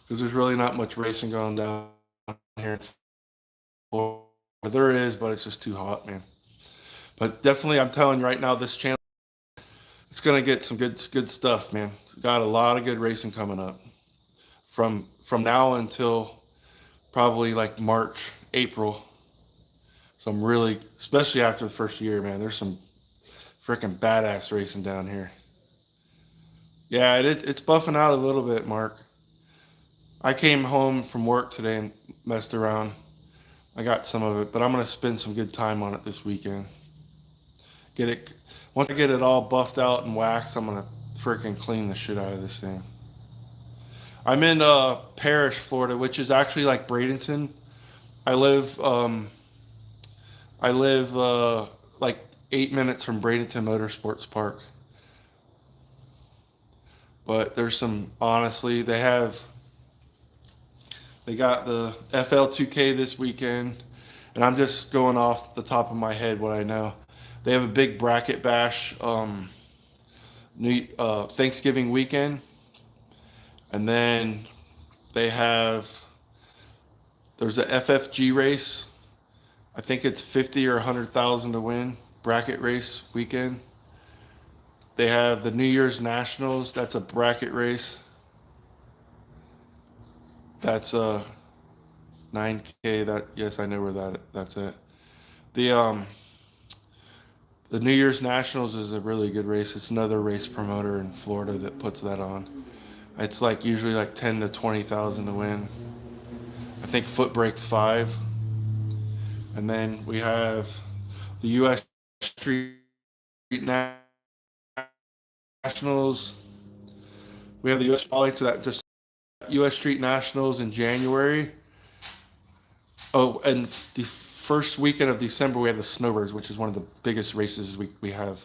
because there's really not much racing going down here in Florida. There is, but it's just too hot, man. But definitely, I'm telling you right now, this channel, it's gonna get some good stuff, man. Got a lot of good racing coming up from now until probably like March, April. So I'm really, especially after the first year, man, there's some freaking badass racing down here. Yeah, it's buffing out a little bit, Mark. I came home from work today and messed around. I got some of it, but I'm gonna spend some good time on it this weekend. Once I get it all buffed out and waxed, I'm gonna freaking clean the shit out of this thing. I'm in Parrish, Florida, which is actually like Bradenton. I live like 8 minutes from Bradenton Motorsports Park. But there's some, honestly, they got the FL2K this weekend, and I'm just going off the top of my head what I know. They have a big bracket bash Thanksgiving weekend, and then there's a FFG race. I think it's 50 or 100,000 to win, bracket race weekend. They have the New Year's Nationals. That's a bracket race. That's a 9K. Yes, I know where that's at. The New Year's Nationals is a really good race. It's another race promoter in Florida that puts that on. It's like usually like 10 to 20,000 to win. I think foot brakes 5. And then we have the U.S. Street Nationals. We have the U.S. U.S. Street Nationals in January. Oh, and the first weekend of December we have the Snowbirds, which is one of the biggest races we have.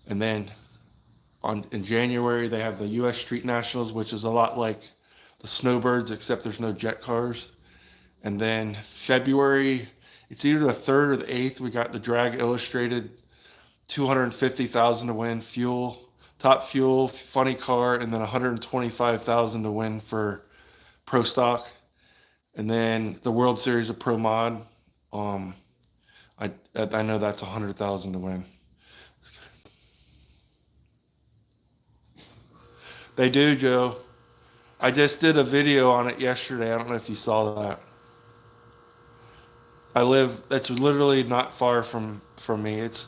And then in January they have the U.S. Street Nationals, which is a lot like the Snowbirds, except there's no jet cars. And then February, it's either the 3rd or the 8th, we got the Drag Illustrated, 250,000 to win, top fuel, funny car, and then 125,000 to win for Pro Stock. And then the World Series of Pro Mod, I know that's 100,000 to win. They do, Joe. I just did a video on it yesterday. I don't know if you saw that. It's literally not far from me. It's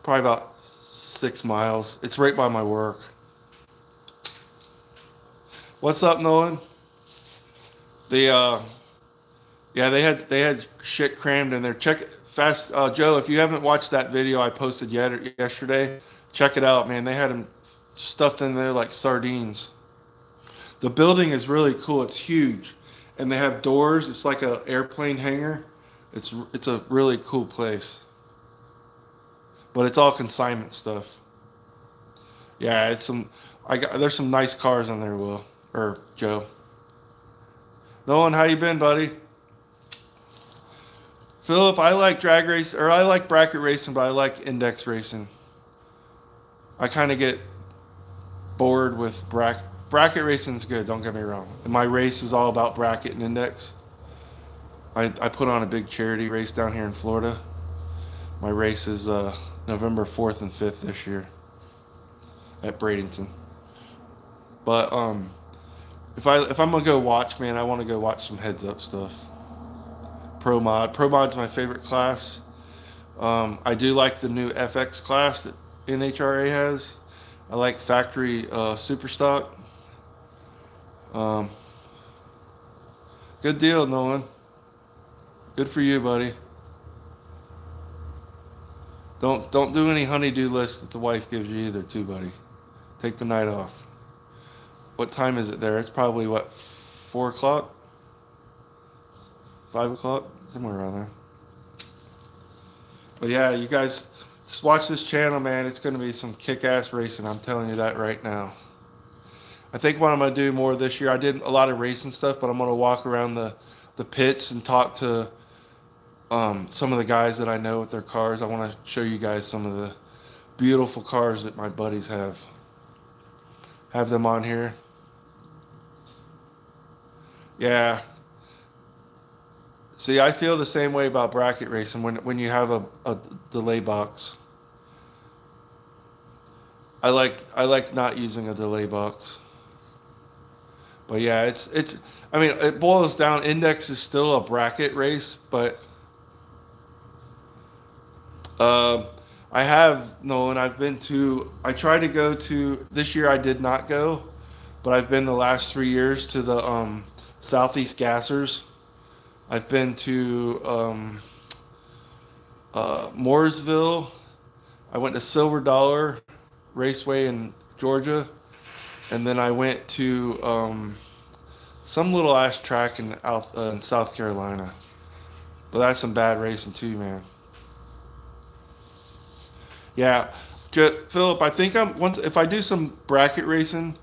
probably about 6 miles. It's right by my work. What's up, Nolan? Yeah, they had shit crammed in there. Check it fast, Joe. If you haven't watched that video I posted yesterday, check it out, man. They had them stuffed in there like sardines. The building is really cool. It's huge, and they have doors. It's like an airplane hangar. It's a really cool place, but it's all consignment stuff. Yeah, there's some nice cars in there, Joe. Nolan, how you been, buddy? Philip, I like drag race, or I like bracket racing, but I like index racing. I kind of get bored with bracket racing is good. Don't get me wrong. And my race is all about bracket and index. I put on a big charity race down here in Florida. My race is November 4th and 5th this year at Bradenton. But if I'm gonna go watch, man, I want to go watch some heads up stuff. Pro mod's my favorite class. I do like the new FX class that NHRA has. I like factory super stock. Um, Good deal, Nolan. Good for you, buddy. Don't do any honeydew list that the wife gives you either, too, buddy. Take the night off. What time is it there? It's probably what, 4 o'clock, 5 o'clock, somewhere around there. But yeah, you guys just watch this channel, man. It's going to be some kick-ass racing. I'm telling you that right now. I think what I'm going to do more this year, I did a lot of racing stuff, but I'm going to walk around the pits and talk to some of the guys that I know with their cars. I want to show you guys some of the beautiful cars that my buddies have. Have them on here. Yeah. See, I feel the same way about bracket racing when you have a delay box. I like not using a delay box. But yeah, it's I mean, it boils down, index is still a bracket race, but I have Nolan, I tried to go to this year. I did not go, but I've been the last 3 years to the Southeast Gassers. I've been to Mooresville. I went to Silver Dollar Raceway in Georgia, and then I went to some little ass track in South Carolina. But that's some bad racing too, man. Yeah, Philip. I think if I do some bracket racing,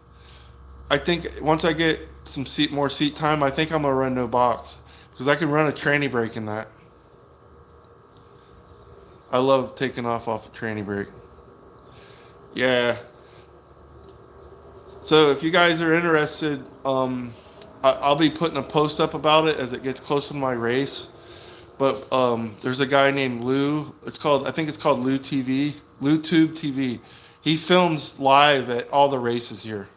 I think once I get some more seat time, I think I'm gonna run no box because I can run a tranny brake in that. I love taking off a tranny brake. Yeah. So if you guys are interested, I'll be putting a post up about it as it gets closer to my race. But there's a guy named Lou. I think it's called Lou TV, Lou Tube TV. He films live at all the races here.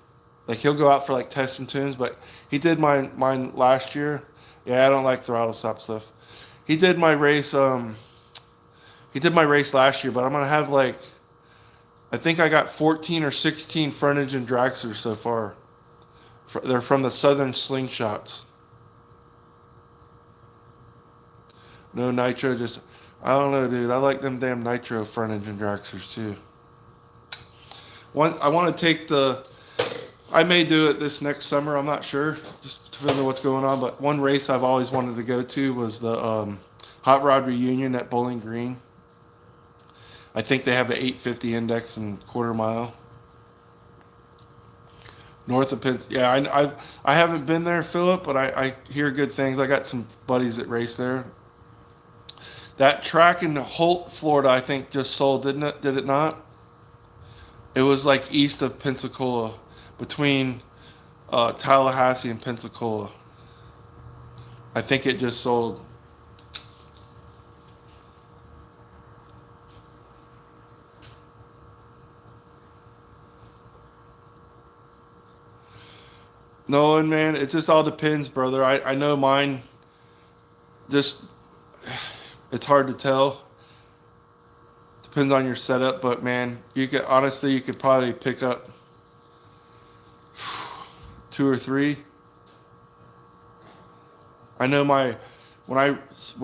Like he'll go out for like testing tunes, but he did mine last year. Yeah, I don't like throttle stop stuff. He did my race. He did my race last year, but I'm gonna have like, I think I got 14 or 16 front engine dragsters so far. They're from the Southern Slingshots. No nitro, just I don't know, dude. I like them damn nitro front engine dragsters too. I want to take I may do it this next summer. I'm not sure, just depending on what's going on. But one race I've always wanted to go to was the Hot Rod Reunion at Bowling Green. I think they have an 850 index and quarter mile. North of Penn. Yeah, I haven't been there, Philip, but I hear good things. I got some buddies that race there. That track in Holt, Florida, I think just sold, didn't it? Did it not? It was like east of Pensacola, between Tallahassee and Pensacola. I think it just sold. No, and man, it just all depends, brother. I know mine just, it's hard to tell. Depends on your setup, but man, you could probably pick up 2 or 3. I know when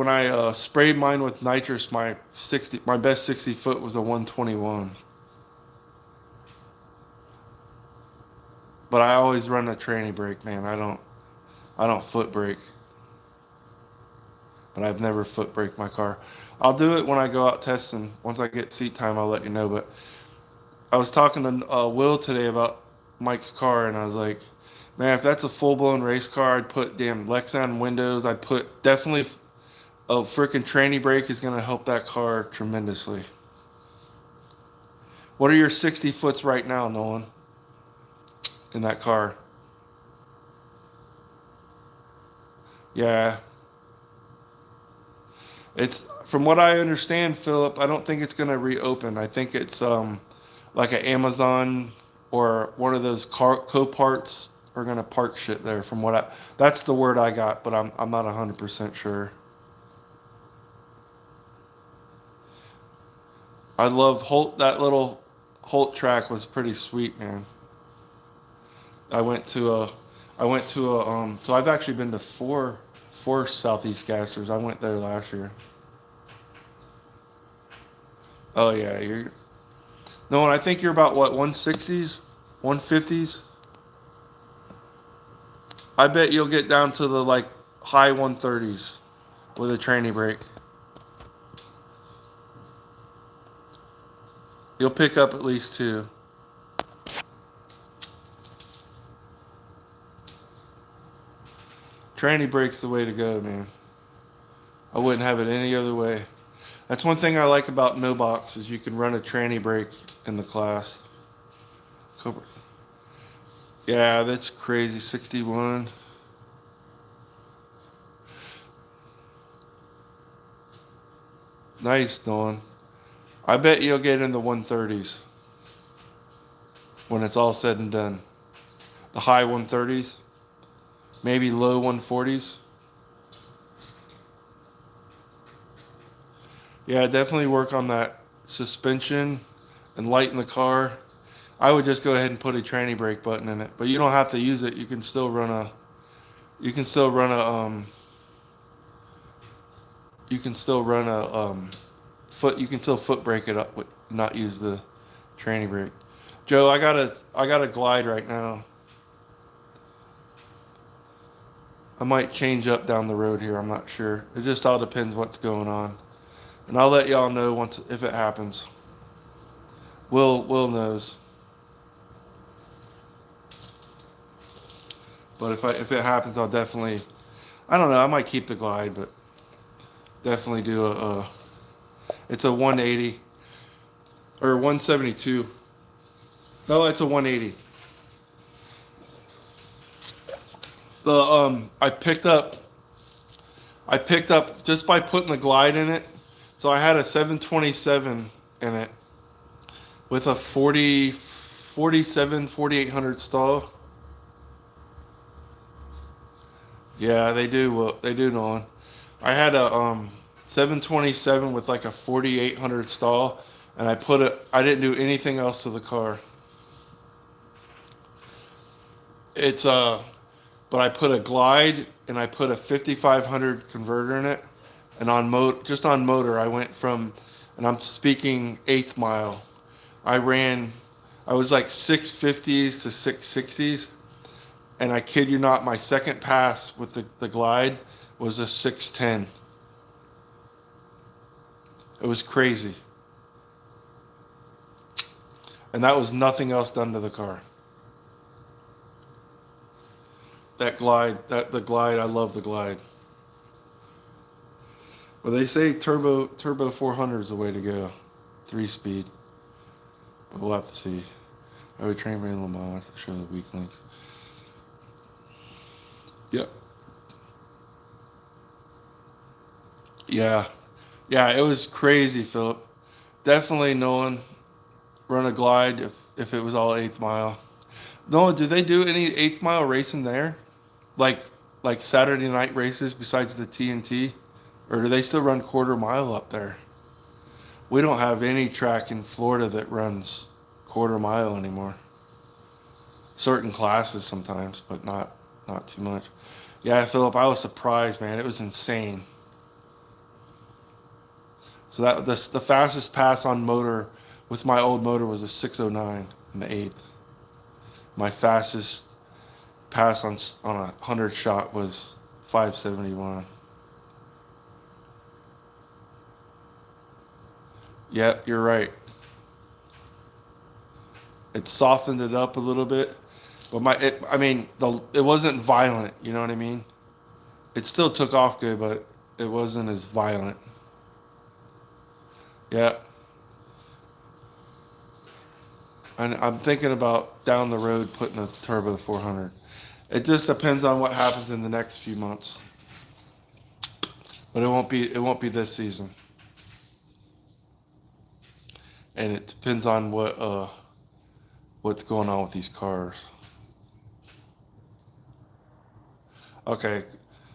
I sprayed mine with nitrous, my best 60 foot was a 121. But I always run a tranny brake, man. I don't foot brake. But I've never foot braked my car. I'll do it when I go out testing. Once I get seat time, I'll let you know. But I was talking to Will today about Mike's car, and I was like, man, if that's a full-blown race car, I'd put damn Lexan windows. I'd put definitely a freaking tranny brake is going to help that car tremendously. What are your 60 foots right now, Nolan, in that car? Yeah. It's, from what I understand, Philip, I don't think it's going to reopen. I think it's like an Amazon or one of those Coparts are going to park shit there. From what that's the word I got, but I'm not 100% sure. I love Holt. That little Holt track was pretty sweet, man. I went to a, so I've actually been to four Southeast Gassers. I went there last year. Oh yeah, no, and I think you're about what, 160s, 150s. I bet you'll get down to the like high 130s with a tranny brake. You'll pick up at least 2. Tranny brake's the way to go, man. I wouldn't have it any other way. That's one thing I like about no box is you can run a tranny brake in the class. Yeah, that's crazy. 61. Nice, Dawn. I bet you'll get in the 130s when it's all said and done. The high 130s, maybe low 140s. Yeah, definitely work on that suspension and lighten the car. I would just go ahead and put a tranny brake button in it, but you don't have to use it. You can still run a foot. You can still foot brake it up, but not use the tranny brake. Joe, I got a glide right now. I might change up down the road here. I'm not sure. It just all depends what's going on, and I'll let y'all know once if it happens. Will knows. But if it happens, I'll definitely. I don't know. I might keep the glide, but definitely do it's a 180 or 172. No, it's a 180. I picked up just by putting the glide in it. So I had a 727 in it with a 4800 stall. Yeah, they do Nolan. I had a 727 with like a 4800 stall, and I didn't do anything else to the car. But I put a glide and I put a 5500 converter in it, and just on motor I went from, and I'm speaking 8th mile. I was like 650s to 660s, and I kid you not, my second pass with the glide was a 610. It was crazy. And that was nothing else done to the car. The glide, I love the glide. Well, they say turbo 400 is the way to go. 3-speed. But we'll have to see. I would train very little miles to show the weak links. Yep. Yeah. Yeah, it was crazy, Philip. Definitely Nolan run a glide if it was all 8th mile. Nolan, do they do any 8th mile racing there? Like Saturday night races besides the TNT? Or do they still run quarter mile up there? We don't have any track in Florida that runs quarter mile anymore. Certain classes sometimes, but not too much. Yeah, Philip, I was surprised, man. It was insane. So the fastest pass on motor with my old motor was a 609 in the 8th. My fastest pass on a 100 shot was 571. Yep, you're right. It softened it up a little bit, but it wasn't violent. You know what I mean? It still took off good, but It wasn't as violent. Yeah. And I'm thinking about down the road putting a turbo 400. It just depends on what happens in the next few months. But it won't be this season. And it depends on what's going on with these cars. Okay.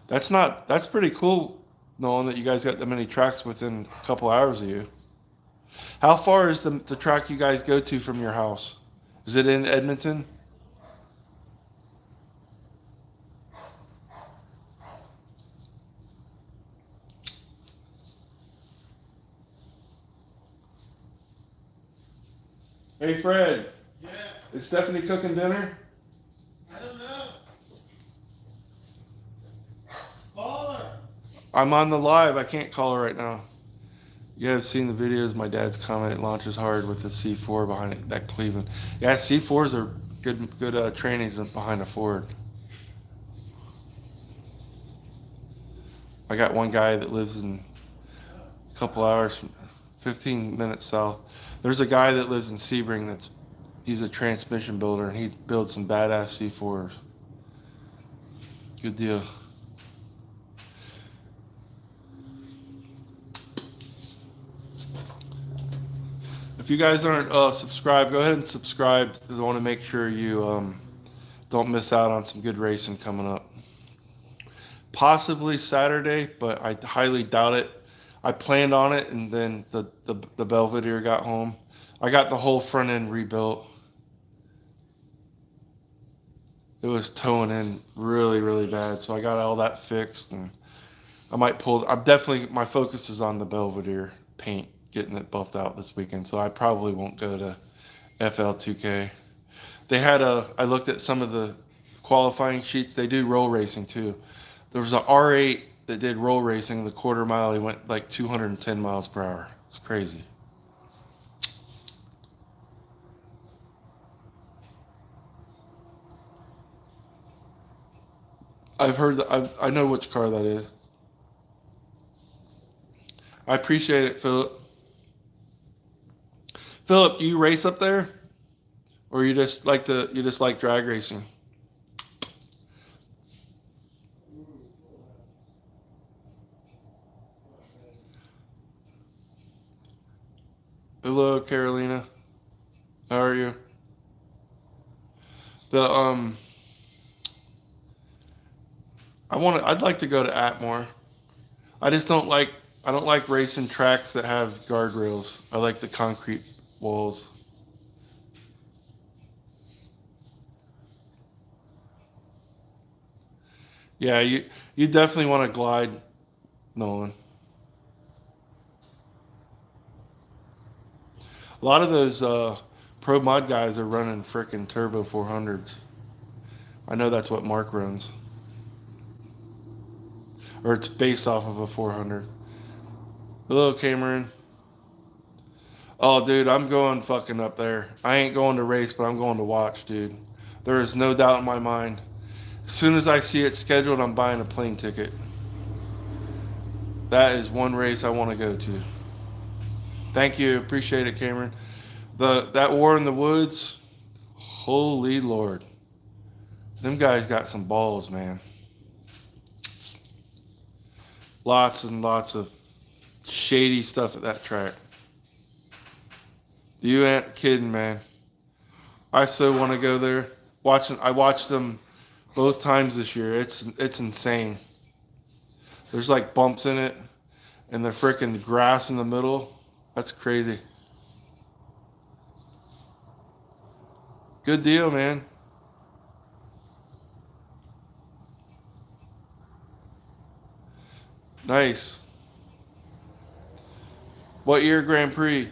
That's pretty cool knowing that you guys got that many tracks within a couple hours of you. How far is the track you guys go to from your house? Is it in Edmonton? Hey Fred. Yeah. Is Stephanie cooking dinner? I don't know. Call her. I'm on the live. I can't call her right now. You guys seen the videos? My dad's comment. It launches hard with the C4 behind it. That Cleveland. Yeah, C4s are good trainings behind a Ford. I got one guy that lives in a couple hours, 15 minutes south. There's a guy that lives in Sebring he's a transmission builder, and he builds some badass C4s. Good deal. If you guys aren't subscribed, go ahead and subscribe. I want to make sure you don't miss out on some good racing coming up. Possibly Saturday, but I highly doubt it. I planned on it, and then the Belvedere got home. I got the whole front end rebuilt. It was towing in really, really bad, so I got all that fixed, and I might pull. My focus is on the Belvedere paint, getting it buffed out this weekend, so I probably won't go to FL2K. I looked at some of the qualifying sheets. They do roll racing too. There was a R8 that did roll racing. The quarter mile, he went like 210 miles per hour. It's crazy. I've heard that. I know which car that is. I appreciate it, Philip. Philip, do you race up there, or you just like drag racing? Hello, Carolina. How are you? I'd like to go to Atmore. I don't like racing tracks that have guardrails. I like the concrete walls. Yeah, you definitely want to glide, Nolan. A lot of those pro mod guys are running frickin' turbo 400s. I know that's what Mark runs. Or it's based off of a 400. Hello, Cameron. Oh, dude, I'm going fucking up there. I ain't going to race, but I'm going to watch, dude. There is no doubt in my mind. As soon as I see it scheduled, I'm buying a plane ticket. That is one race I want to go to. Thank you. Appreciate it, Cameron. That War in the Woods, holy Lord. Them guys got some balls, man. Lots and lots of shady stuff at that track. You ain't kidding, man. I so want to go there. I watched them both times this year. It's insane. There's like bumps in it, and the frickin' grass in the middle. That's crazy. Good deal, man. Nice. What year Grand Prix?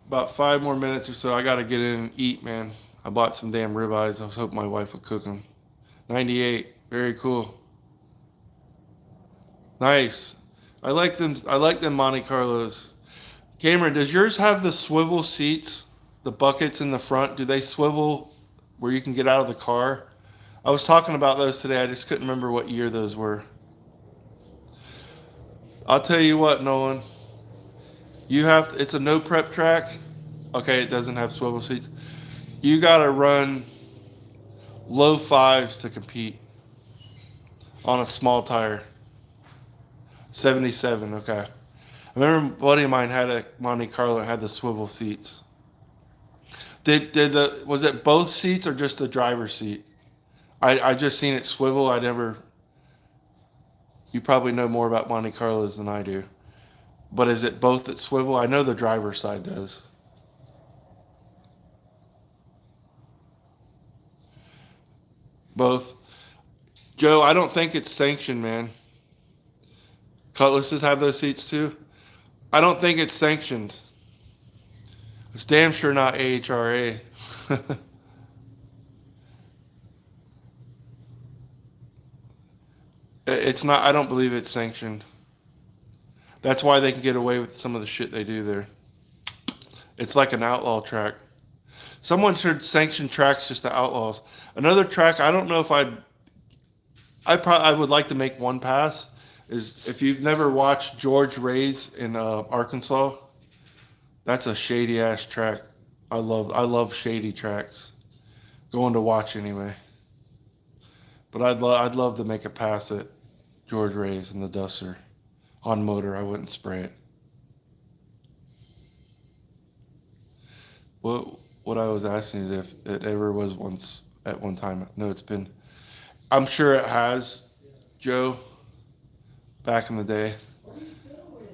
About 5 more minutes or so. I gotta get in and eat, man. I bought some damn ribeyes. I was hoping my wife would cook them. 98. Very cool. Nice. I like them. I like them Monte Carlos. Cameron, does yours have the swivel seats? the buckets in the front, do they swivel where you can get out of the car? I was talking about those today. I just couldn't remember what year those were. I'll tell you what, Nolan. It's a no prep track. Okay, it doesn't have swivel seats. You gotta run low fives to compete on a small tire. 77, okay. I remember a buddy of mine had a Monte Carlo and had the swivel seats. Was it both seats or just the driver's seat? I just seen it swivel. You probably know more about Monte Carlos than I do. But is it both that swivel? I know the driver's side does. Both. Joe, I don't think it's sanctioned, man. Cutlasses have those seats too. I don't think it's sanctioned. It's damn sure not AHRA. It's not. I don't believe it's sanctioned. That's why they can get away with some of the shit they do there. It's like an outlaw track. Someone should sanction tracks just to outlaws. Another track, I don't know if I would like to make one pass. Is if you've never watched George Ray's in Arkansas, that's a shady ass track. I love shady tracks. Going to watch anyway. But I'd love to make a pass at George Ray's in the Duster on motor. I wouldn't spray it. What I was asking is if it ever was once at one time. No, it's been. I'm sure it has, Joe. Back in the day.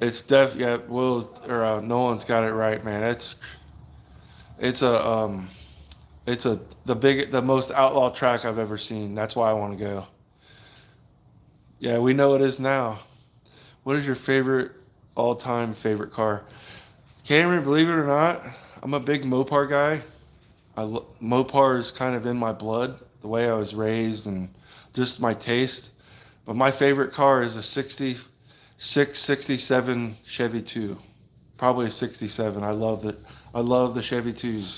It's yeah. Nolan's got it right, man. It's the most outlaw track I've ever seen. That's why I want to go. Yeah, we know it is now. What is your all-time favorite car? Cameron, believe it or not, I'm a big Mopar guy. Mopar is kind of in my blood, the way I was raised and just my taste. But my favorite car is a 66, 67 Chevy 2. Probably a 67. I love the Chevy 2s.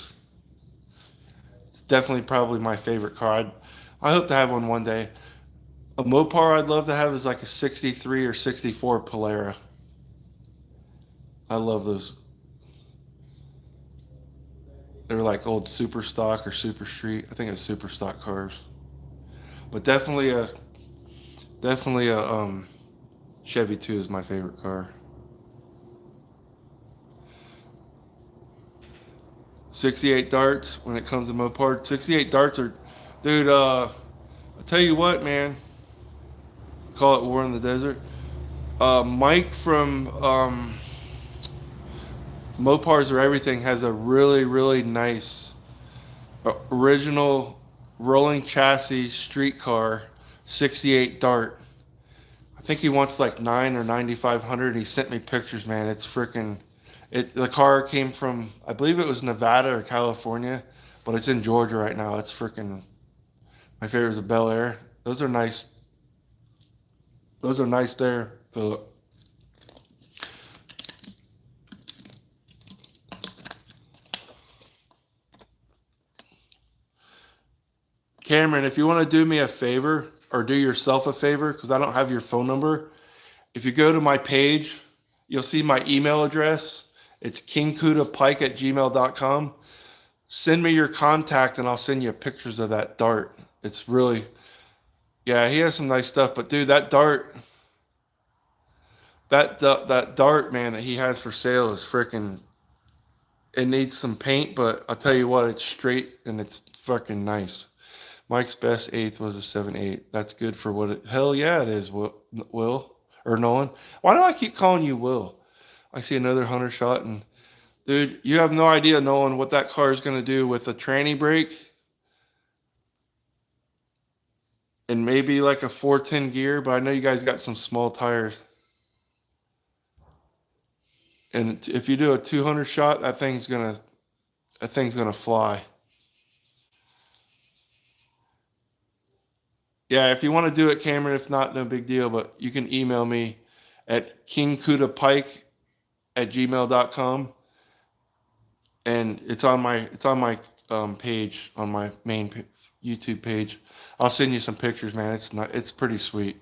It's definitely probably my favorite car. I hope to have one day. A Mopar I'd love to have is like a 63 or 64 Polara. I love those. They're like old super stock or super street. I think it's super stock cars. But definitely a Chevy 2 is my favorite car. 68 darts when it comes to Mopar. 68 darts are, dude, I'll tell you what, man. Call it War in the Desert. Mike from Mopars or Everything has a really, really nice original rolling chassis street car 68 Dart. I think he wants like 9 or 9,500. He sent me pictures, man. It's freaking. The car came from, I believe it was Nevada or California, but it's in Georgia right now. It's freaking. My favorite is a Bel Air. Those are nice. Those are nice there, Philip. Cameron, if you want to do me a favor or do yourself a favor, because I don't have your phone number, if you go to my page, you'll see my email address. It's kingkudapike@gmail.com. Send me your contact and I'll send you pictures of that dart. It's really, yeah, he has some nice stuff. But dude, that dart, that dart, man, that he has for sale is freaking. It needs some paint, but I'll tell you what, it's straight and it's fucking nice. Mike's best eighth was a 7.8. That's good for what it. Hell yeah, it is. Will or Nolan? Why do I keep calling you Will? I see another Hunter shot, and dude, you have no idea, Nolan, what that car is gonna do with a tranny brake and maybe like a 410 gear. But I know you guys got some small tires. And if you do a 200 shot, that thing's gonna fly. Yeah, if you want to do it, Cameron, if not, no big deal. But you can email me at kingkudapike@gmail.com. and it's on my page on my main YouTube page. I'll send you some pictures, man. It's pretty sweet.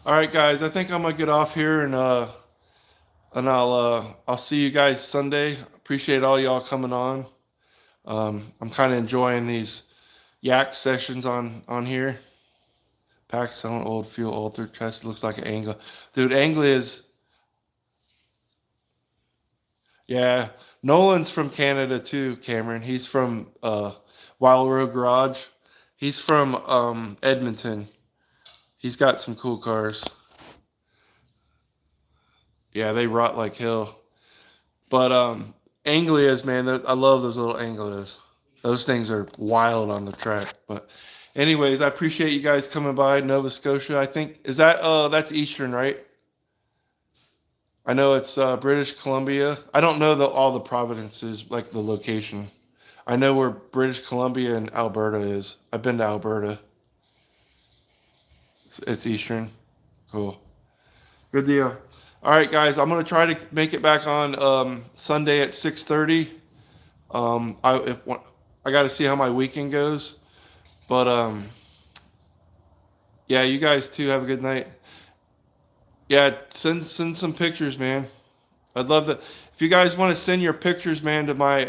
All right, guys. I think I'm gonna get off here and I'll see you guys Sunday. Appreciate all y'all coming on. I'm kind of enjoying these yak sessions on here. Pakistan old fuel altered chest looks like an Anglia. Dude, Anglia is, yeah. Nolan's from Canada too, Cameron. He's from Wild Road Garage. He's from Edmonton. He's got some cool cars. Yeah, they rot like hell. But Anglias, man, I love those little Anglias. Those things are wild on the track. But anyways, I appreciate you guys coming by Nova Scotia. I think is that that's Eastern, right? I know it's British Columbia. I don't know all the provinces, like the location. I know where British Columbia and Alberta is. I've been to Alberta. It's Eastern. Cool. Good deal. All right, guys. I'm gonna try to make it back on Sunday at 6:30. I got to see how my weekend goes, but yeah. You guys too. Have a good night. Yeah, send some pictures, man. I'd love that. If you guys want to send your pictures, man, to my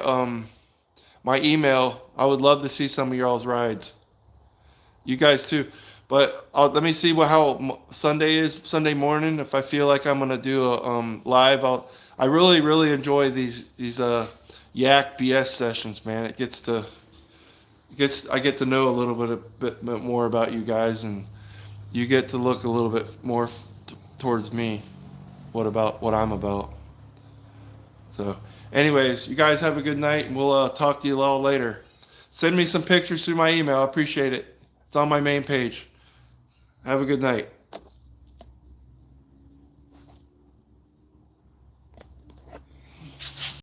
email, I would love to see some of y'all's rides. You guys too. But let me see how Sunday is, Sunday morning. If I feel like I'm gonna do a live, I really enjoy these Yak BS sessions, man. I get to know a bit more about you guys, and you get to look a little bit more towards me, what I'm about. So, anyways, you guys have a good night, and we'll talk to you all later. Send me some pictures through my email. I appreciate it. It's on my main page. Have a good night.